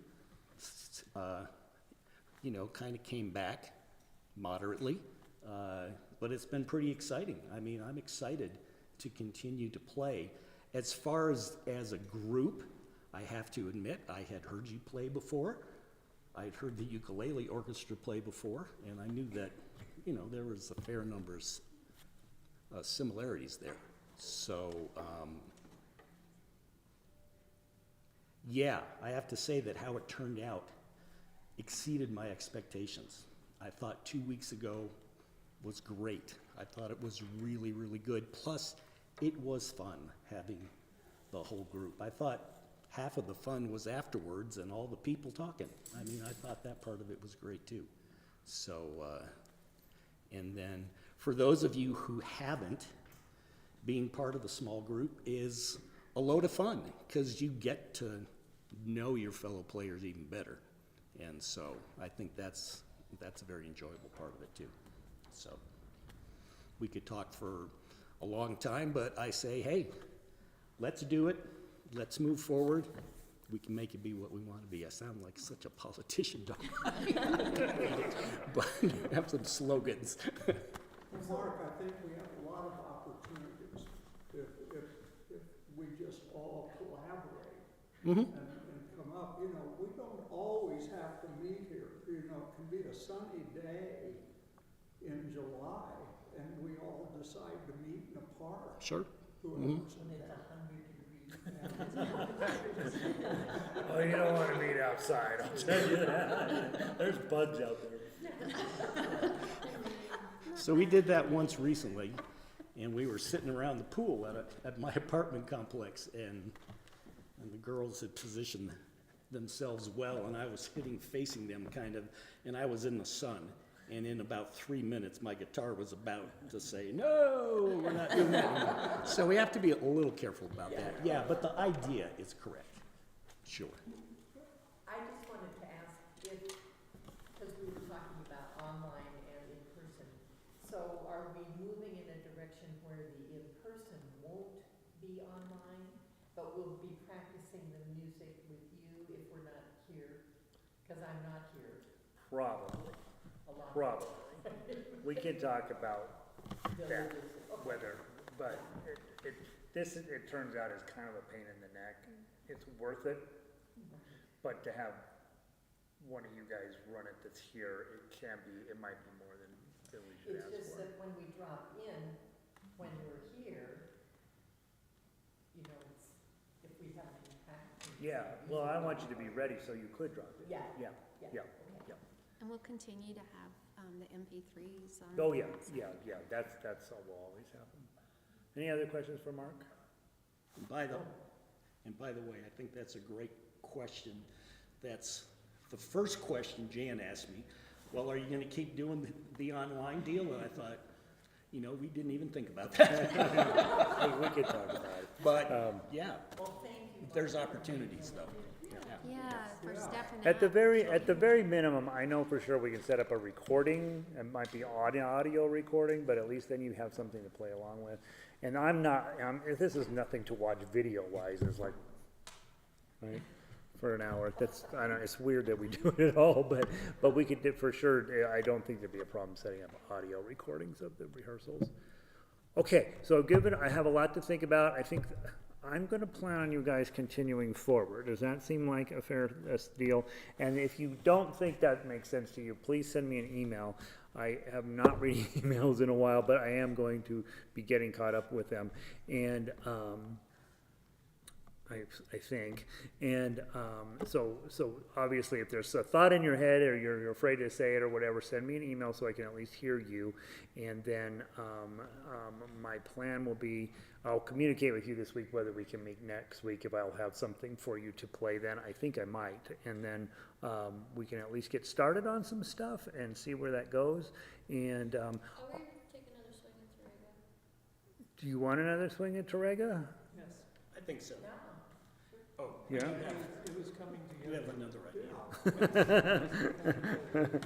you know, kind of came back moderately, but it's been pretty exciting. I mean, I'm excited to continue to play. As far as a group, I have to admit, I had heard you play before. I'd heard the ukulele orchestra play before, and I knew that, you know, there was a fair number of similarities there. So, yeah, I have to say that how it turned out exceeded my expectations. I thought 2 weeks ago was great. I thought it was really, really good. Plus, it was fun having the whole group. I thought half of the fun was afterwards and all the people talking. I mean, I thought that part of it was great too. So, and then for those of you who haven't, being part of the small group is a load of fun because you get to know your fellow players even better. And so I think that's a very enjoyable part of it too. So we could talk for a long time, but I say, hey, let's do it. Let's move forward. We can make it be what we want to be. I sound like such a politician, don't I? But I have some slogans. Mark, I think we have a lot of opportunities if we just all collaborate Mm-hmm. and come up. You know, we don't always have to meet here. You know, it can be a sunny day in July, and we all decide to meet in a park. Sure. Whoever's When in it's town. 100 degrees. Oh, you don't want to meet outside, I'll tell you that. There's bugs out there. So we did that once recently, and we were sitting around the pool at my apartment complex, and the girls had positioned themselves well, and I was sitting facing them kind of, and I was in the sun. And in about 3 minutes, my guitar was about to say, no, we're not doing that anymore. So we have to be a little careful about that. Yeah, but the idea is correct. Sure. I just wanted to ask if, because we were talking about online and in person, so are we moving in a direction where the in-person won't be online, but we'll be practicing the music with you if we're not here? Because I'm not here Probably, a lot. probably. We can talk about The that, logistics. Okay. whether, but it turns out is kind of a pain in the neck. It's worth it, but to have one of you guys run it that's here, it might be more than we should It's ask just for. that when we drop in, when you're here, you know, it's, if we have any practice. Yeah, well, I want you to be ready so you could drop it. Yeah. Yeah, yeah, Okay. yeah. And we'll continue to have the MP3s on. Oh, yeah, yeah, that's all will always happen. Any other questions for Mark? And by the way, I think that's a great question. That's the first question Jan asked me. Well, are you going to keep doing the online deal? And I thought, you know, we didn't even think about that. We could talk about it. But yeah, Well, thank you. there's opportunities though. Yeah, for stepping At the up. very minimum, I know for sure we can set up a recording. It might be audio recording, but at least then you have something to play along with. And this is nothing to watch video-wise. It's like, right, for an hour. I don't know, it's weird that we do it at all, but we could do for sure. I don't think there'd be a problem setting up audio recordings of the rehearsals. Okay, so given I have a lot to think about, I think I'm going to plan on you guys continuing forward. Does that seem like a fair deal? And if you don't think that makes sense to you, please send me an email. I have not read emails in a while, but I am going to be getting caught up with them. And I think. And so obviously if there's a thought in your head or you're afraid to say it or whatever, send me an email so I can at least hear you. And then my plan will be, I'll communicate with you this week whether we can meet next week, if I'll have something for you to play then. I think I might. And then we can at least get started on some stuff and see where that goes. And Are we take another swing at Torrego? do you want another swing at Torrega? Yes. I think so. Yeah. Oh, Yeah. It was coming you together. have another idea.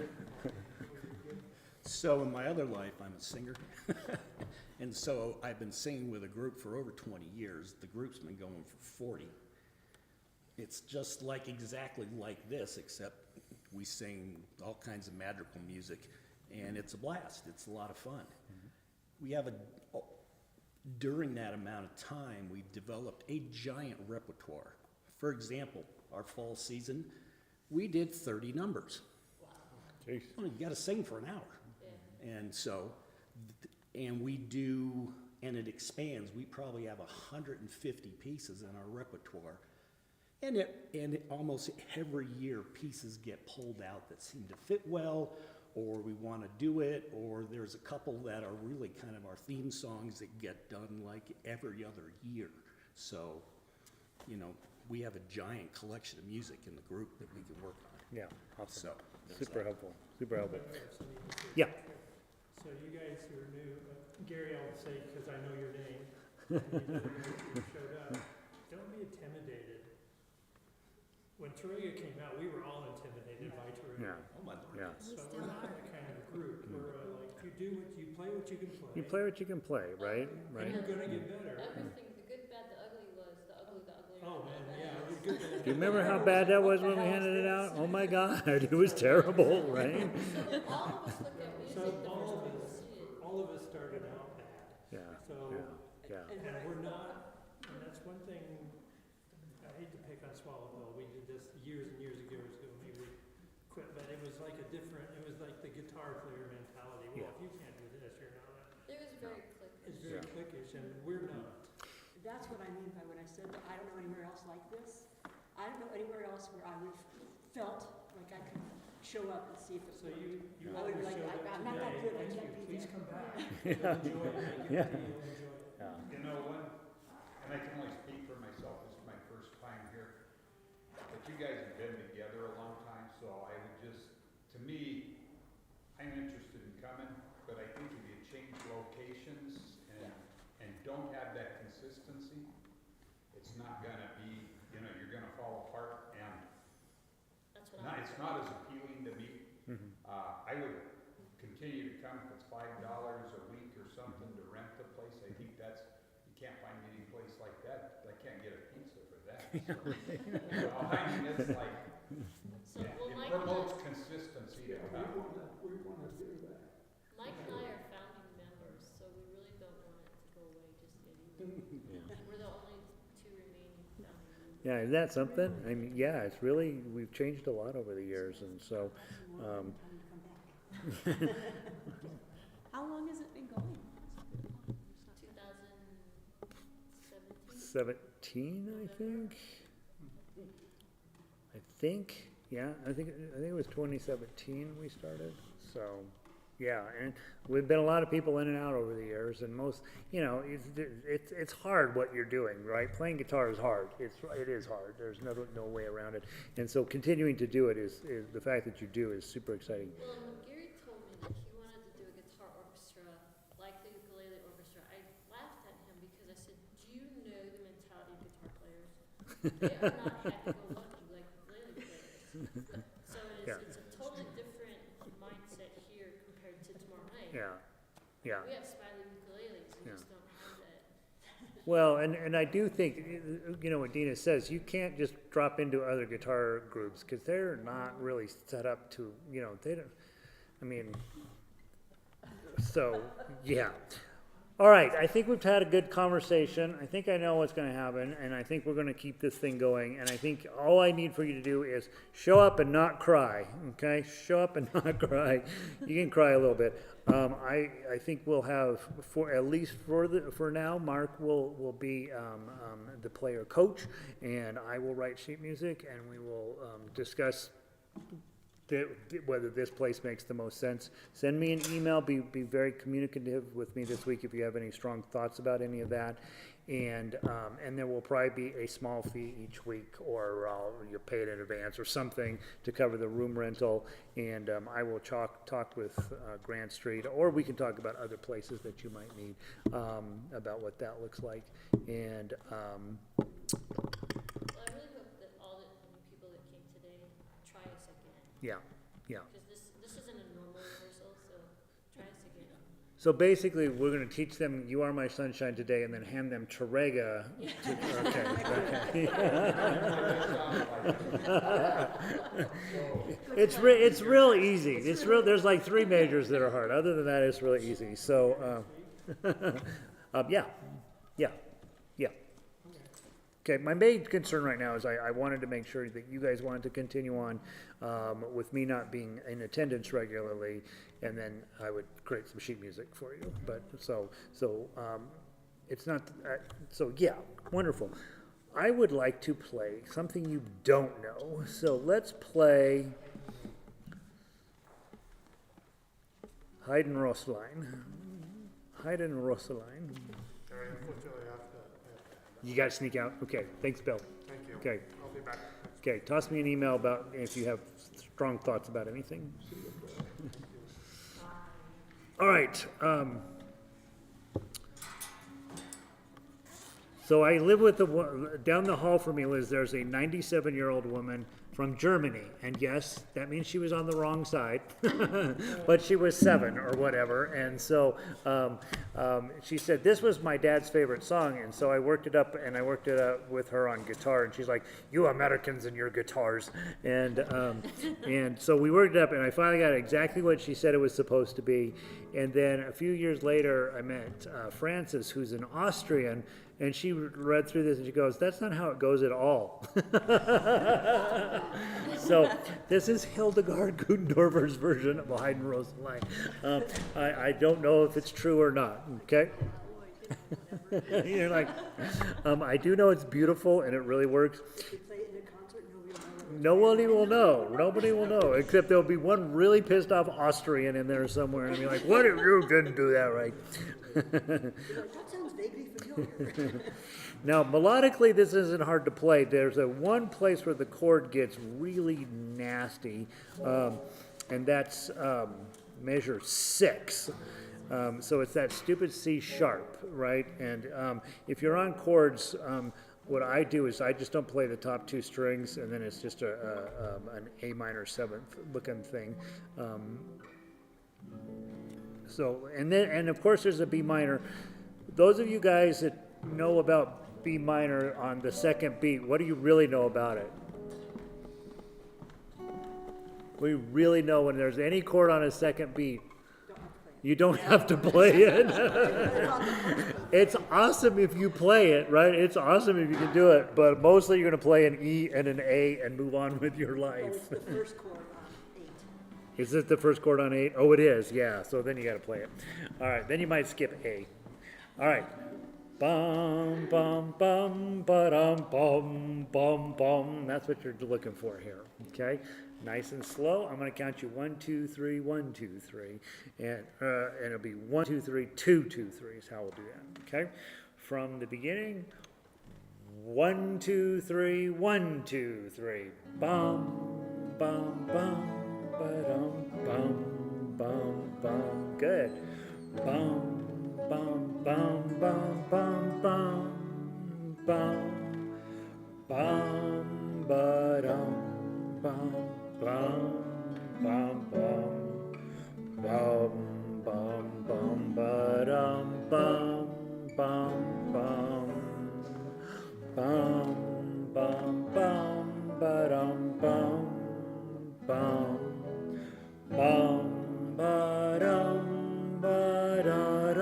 So in my other life, I'm a singer. And so I've been singing with a group for over 20 years. The group's been going for 40. It's just like exactly like this, except we sing all kinds of madrigal music, and it's a blast. It's a lot of fun. We have during that amount of time, we developed a giant repertoire. For example, our fall season, we did 30 numbers. Jeez. Well, you got to sing for an hour. Yeah. And so, and we do, and it expands. We probably have 150 pieces in our repertoire. And it almost every year pieces get pulled out that seem to fit well, or we want to do it, or there's a couple that are really kind of our theme songs that get done like every other year. So, you know, we have a giant collection of music in the group that we can work on. Yeah, awesome. So, there's Super that. helpful. Super helpful. So Yeah. So you guys who are new, Gary, I'll say, because I know your name, and you showed up, don't be intimidated. When Torrega came out, we were all intimidated by Torrega. Yeah. Oh my Lord. Yeah. So we're not that kind of group. We're like, you play what you can play. You play what you can play, right? And Right. you're gonna get better. Everything, the good, bad, the ugly was, the ugly, the uglier. Oh, the man, bad. yeah, it was good. Do you remember how bad that was when we handed it out? Oh my God, it was terrible, right? So all of us look at So music the first time we see it. all of us started out bad. Yeah, So, yeah. and we're not, and that's one thing, I hate to pick on Swallow Hill, we did this years and years ago, maybe we quit, but it was like it was like the guitar player mentality. Well, if you can't do this, you're not. It was very clicky. It's very cliquish, and we're not. That's what I mean by when I said that I don't know anywhere else like this. I don't know anywhere else where I would felt like I could show up and see if it So worked. you I would always be like, showed up I'm not that today. good, I Thank can't you. be Please there. come back. Yeah. You'll enjoy it. I Yeah. guarantee you'll enjoy it. Yeah. You know, and I can only speak for myself, this is my first time here, but you guys have been together a long time, so I would just, to me, I'm interested in coming, but I think if you change locations and don't have that consistency, it's not gonna be, you know, you're gonna fall apart, and That's what I'm. it's not as appealing to me. Mhm. I would continue to come if it's $5 a week or something to rent the place. I think that's, you can't find any place like that. I can't get a pizza for that. So, you know, I mean, it's like, So, yeah, well, it Mike and promotes I, consistency to Yeah, come. we wanna do that. Mike and I are founding members, so we really don't want it to go away just yet either. We're the only two remaining founding members. Yeah, is that something? I mean, yeah, it's really, we've changed a lot over the years, and so, Time to come back. How long has it been going? 2017? 17, I think, yeah, I think it was 2017 we started, so, yeah, and we've been a lot of people in and out over the years, and most, you know, it's hard what you're doing, right? Playing guitar is hard, it is hard, there's no way around it, and so continuing to do it is the fact that you do is super exciting. Well, when Gary told me that he wanted to do a guitar orchestra, like the ukulele orchestra, I laughed at him because I said, do you know the mentality of guitar players? They are not happy-go-lucky like ukulele players. So it's a totally different mindset here compared to tomorrow night. Yeah. We have Smiley ukuleles, we Yeah. just don't have that. Well, and I do think, you know, what Dina says, you can't just drop into other guitar groups, because they're not really set up to, you know, they don't, I mean, so, yeah. All right, I think we've had a good conversation. I think I know what's going to happen, and I think we're going to keep this thing going. And I think all I need for you to do is show up and not cry, okay? Show up and not cry. You can cry a little bit. I think we'll have, for at least for now, Mark will be the player coach, and I will write sheet music, and we will discuss whether this place makes the most sense. Send me an email, be very communicative with me this week if you have any strong thoughts about any of that. And there will probably be a small fee each week, or you pay it in advance or something to cover the room rental. And I will talk with Grant Street, or we can talk about other places that you might need, about what that looks like. And Well, I really hope that all the new people that came today try us again. yeah. Because this isn't a normal rehearsal, so try us again. So basically, we're going to teach them "You Are My Sunshine" today, and then hand them Terega. It's real easy. It's real. There's like 3 majors that are hard. Other than that, it's really easy. So, yeah. Okay, my main concern right now is I wanted to make sure that you guys wanted to continue on with me not being in attendance regularly, and then I would create some sheet music for you. But so it's not, so yeah, wonderful. I would like to play something you don't know. So let's play Heidenröslein. You got to sneak out? Okay, thanks, Bill. Thank you. Okay. I'll be back. Okay, toss me an email about if you have strong thoughts about anything. All right. So I live with down the hall from me, Liz, there's a 97-year-old woman from Germany. And yes, that means she was on the wrong side, but she was 7 or whatever. And so she said, this was my dad's favorite song. And so I worked it up, and I worked it out with her on guitar. And she's like, you Americans and your guitars. And so we worked it up, and I finally got exactly what she said it was supposed to be. And then a few years later, I met Frances, who's an Austrian, and she read through this and she goes, that's not how it goes at all. So this is Hildegard Gudendorfer's version of Heidenröslein. I don't know if it's true or not, okay? You're like, I do know it's beautiful and it really works. If you play it in a concert, nobody will know. Nobody will know. Nobody will know, except there'll be one really pissed off Austrian in there somewhere, and be like, what if you didn't do that right? You're like, that sounds vaguely familiar. Now, melodically, this isn't hard to play. There's one place where the chord gets really nasty, and that's measure 6. So it's that stupid C sharp, right? And if you're on chords, what I do is I just don't play the top 2 strings, and then it's just an A minor 7th looking thing. So, and of course there's a B minor. Those of you guys that know about B minor on the 2nd beat, what do you really know about it? We really know when there's any chord on a 2nd beat, you don't have to play it. It's awesome if you play it, right? It's awesome if you can do it, but mostly you're going to play an E and an A and move on with your life. It's the first chord on 8. Is it the first chord on 8? Oh, it is, yeah. So then you got to play it. All right, then you might skip A. All right. Bum, bum, bum, ba-dum, bum, bum, bum. That's what you're looking for here, okay? Nice and slow. I'm going to count you 1, 2, 3, 1, 2, 3. And it'll be 1, 2, 3, 2, 2, 3 is how we'll do that, okay? From the beginning, 1, 2, 3, 1, 2, 3. Bum, bum, bum, ba-dum, bum, bum, bum. Good. Bum, bum, bum, bum, bum, bum, bum, bum, ba-dum, bum, bum, bum, bum, bum, bum, bum, ba-dum, bum, bum, bum, bum, bum, bum, ba-dum, bum, bum, bum, ba-dum, ba-da-da-da-dum.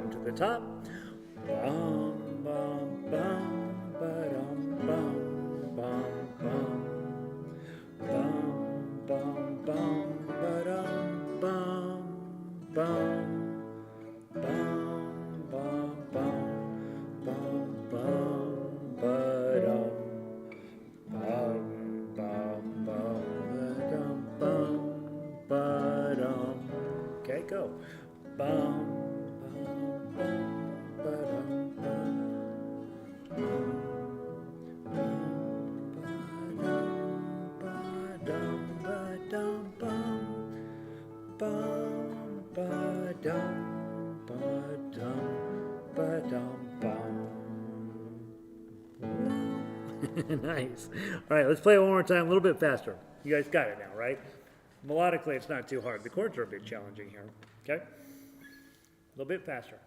bum to the top. Bum, bum, bum, ba-dum, bum, bum, bum. Bum, bum, bum, ba-dum, bum, bum. Bum, bum, bum, bum, bum, ba-dum. Bum, bum, bum, ba-dum, bum, ba-dum. Okay, go. Bum, bum, bum, ba-dum, bum. Ba-dum, ba-dum, bum. Bum, ba-dum, ba-dum, ba-dum, bum. Nice. All right, let's play it one more time, a little bit faster. You guys got it now, right? Melodically, it's not too hard. The chords are a bit challenging here. Okay? A little bit faster.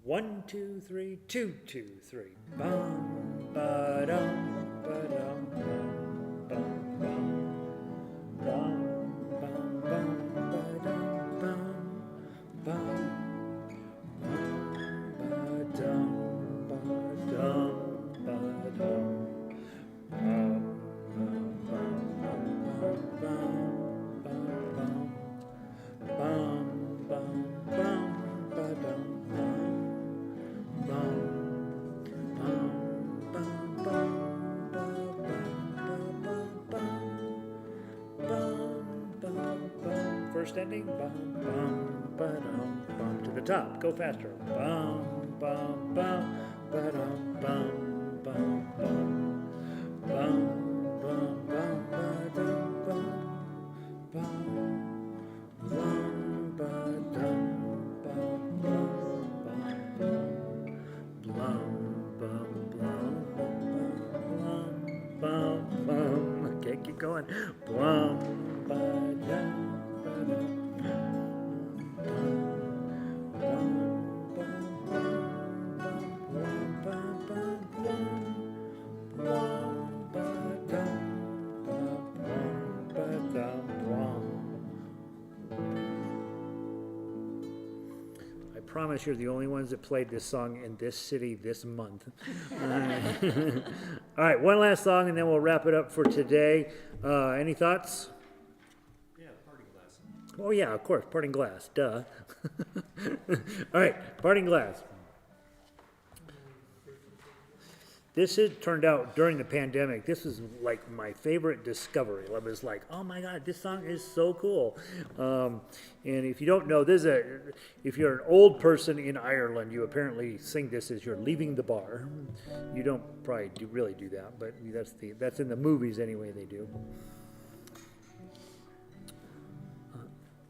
1, 2, 3, 2, 2, 3. Bum, ba-dum, ba-dum, bum, bum, bum. Bum, bum, bum, ba-dum, bum, bum. Bum, ba-dum, ba-dum, ba-dum. First ending, bum, bum, ba-dum, bum to the top. Go faster. Bum, bum, bum, ba-dum, bum, bum, bum. Bum, bum, bum, ba-dum, bum, bum. Bum, ba-dum, bum, bum, bum, bum. Blum, bum, blum, blum, bum, bum. Okay, keep going. Blum, ba-dum, ba-dum. I promise you're the only ones that played this song in this city this month. All right, one last song and then we'll wrap it up for today. Any thoughts? Yeah, parting glass. Oh yeah, of course, Parting Glass, duh. All right, Parting Glass. This had turned out during the pandemic. This was like my favorite discovery. I was like, oh my God, this song is so cool. And if you don't know, if you're an old person in Ireland, you apparently sing this as you're leaving the bar. You don't probably really do that, but that's in the movies anyway, they do.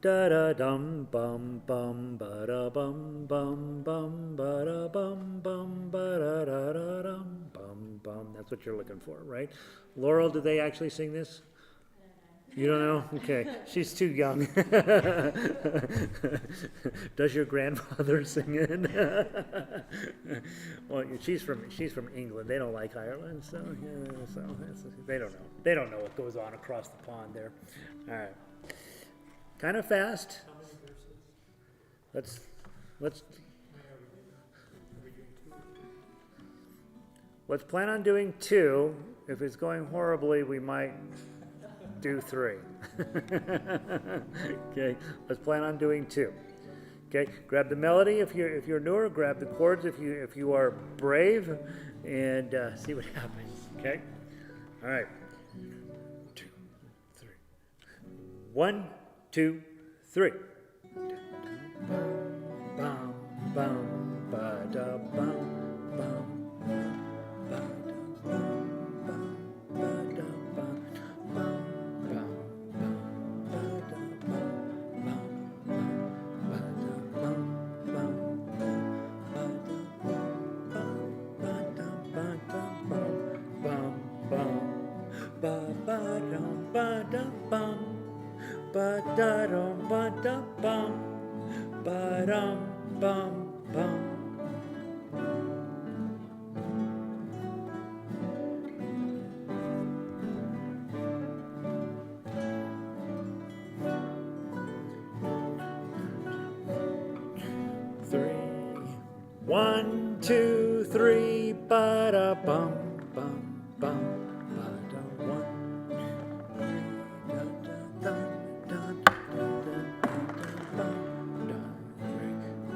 Da da dum bum bum ba da bum bum bum ba da bum bum ba da da da dum bum bum. That's what you're looking for, right? Laurel, do they actually sing this? You don't know? Okay, she's too young. Does your grandfather sing it? Well, she's from England. They don't like Ireland, so they don't know. They don't know what goes on across the pond there. All right. Kind of fast. How many verses? Let's Are we doing 2 or 3? let's plan on doing 2. If it's going horribly, we might do 3. Okay, let's plan on doing 2. Okay, grab the melody if you're newer. Grab the chords if you are brave, and see what happens. Okay, all right. 2, 3. 1, 2, 3. Bum bum ba da bum bum ba da bum bum ba da bum bum bum ba da bum bum ba da bum bum ba da bum bum ba dum ba da bum. Ba-da-dum, ba-da-bum, ba-dum, bum, bum. Three. 1, 2, 3, ba-da bum bum bum ba-da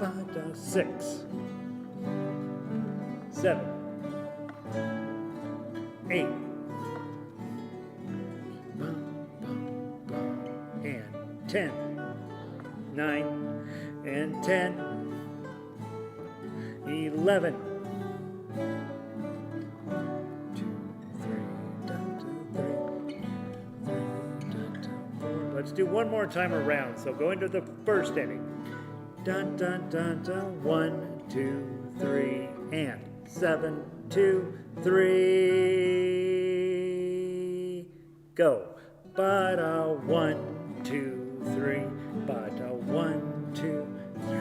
1, 6, 7, 8, and 10, 9, and 10, 11, 2, 3, 4. Let's do one more time around. So go into the first inning. Dun dun dun dun. 1, 2, 3, and 7, 2, 3. Go. Ba-da 1, 2, 3. Ba-da 1, 2, 3.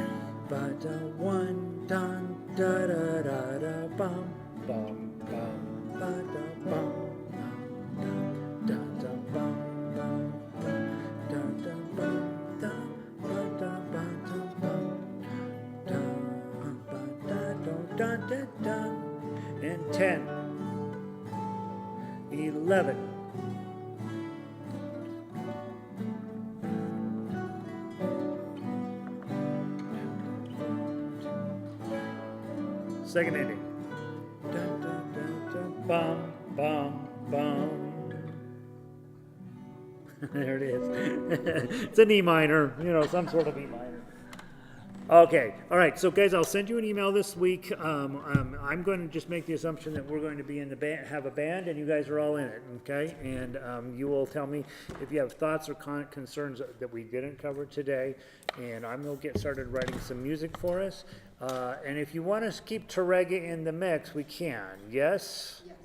Ba-da 1, dun da da da da bum bum bum ba-da bum dun dun dun bum bum bum dun dun bum dun ba-da ba-da bum dun ba-da dun dun dun dun. And 10, 11, 2nd inning. Dun, dun, dun, dun, bum, bum, bum. There it is. It's an E minor, some sort of E minor. Okay, all right. So, guys, I'll send you an email this week. I'm going to just make the assumption that we're going to be in the band, have a band, and you guys are all in it. Okay, and you will tell me if you have thoughts or concerns that we didn't cover today, and I'm going to get started writing some music for us. And if you want us to keep Terega in the mix, we can. Yes? Yes.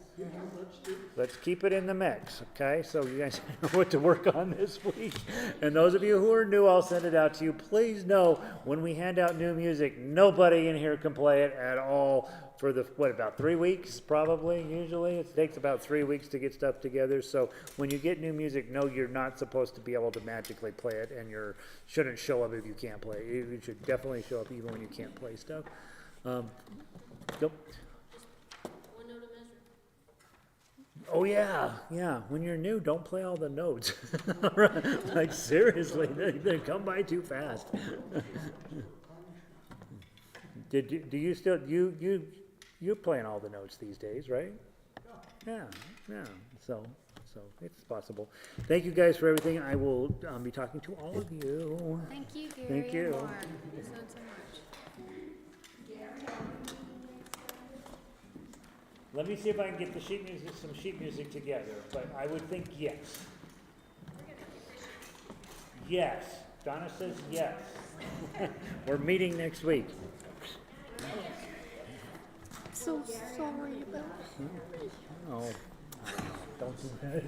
Let's keep it in the mix, okay? So you guys know what to work on this week. And those of you who are new, I'll send it out to you. Please know when we hand out new music, nobody in here can play it at all for about 3 weeks, probably, usually. It takes about 3 weeks to get stuff together. So when you get new music, know you're not supposed to be able to magically play it, and you shouldn't show up if you can't play it. You should definitely show up even when you can't play stuff. Nope. One note of measure. Oh yeah. When you're new, don't play all the notes. Like seriously, they come by too fast. Do you still you're playing all the notes these days, right? Yeah. So it's possible. Thank you guys for everything. I will be talking to all of you. Thank you, Gary. Thank you. And Mark. So much. Let me see if I can get some sheet music together, but I would think yes. Yes. Donna says yes. We're meeting next week. So sorry about Oh, don't do that.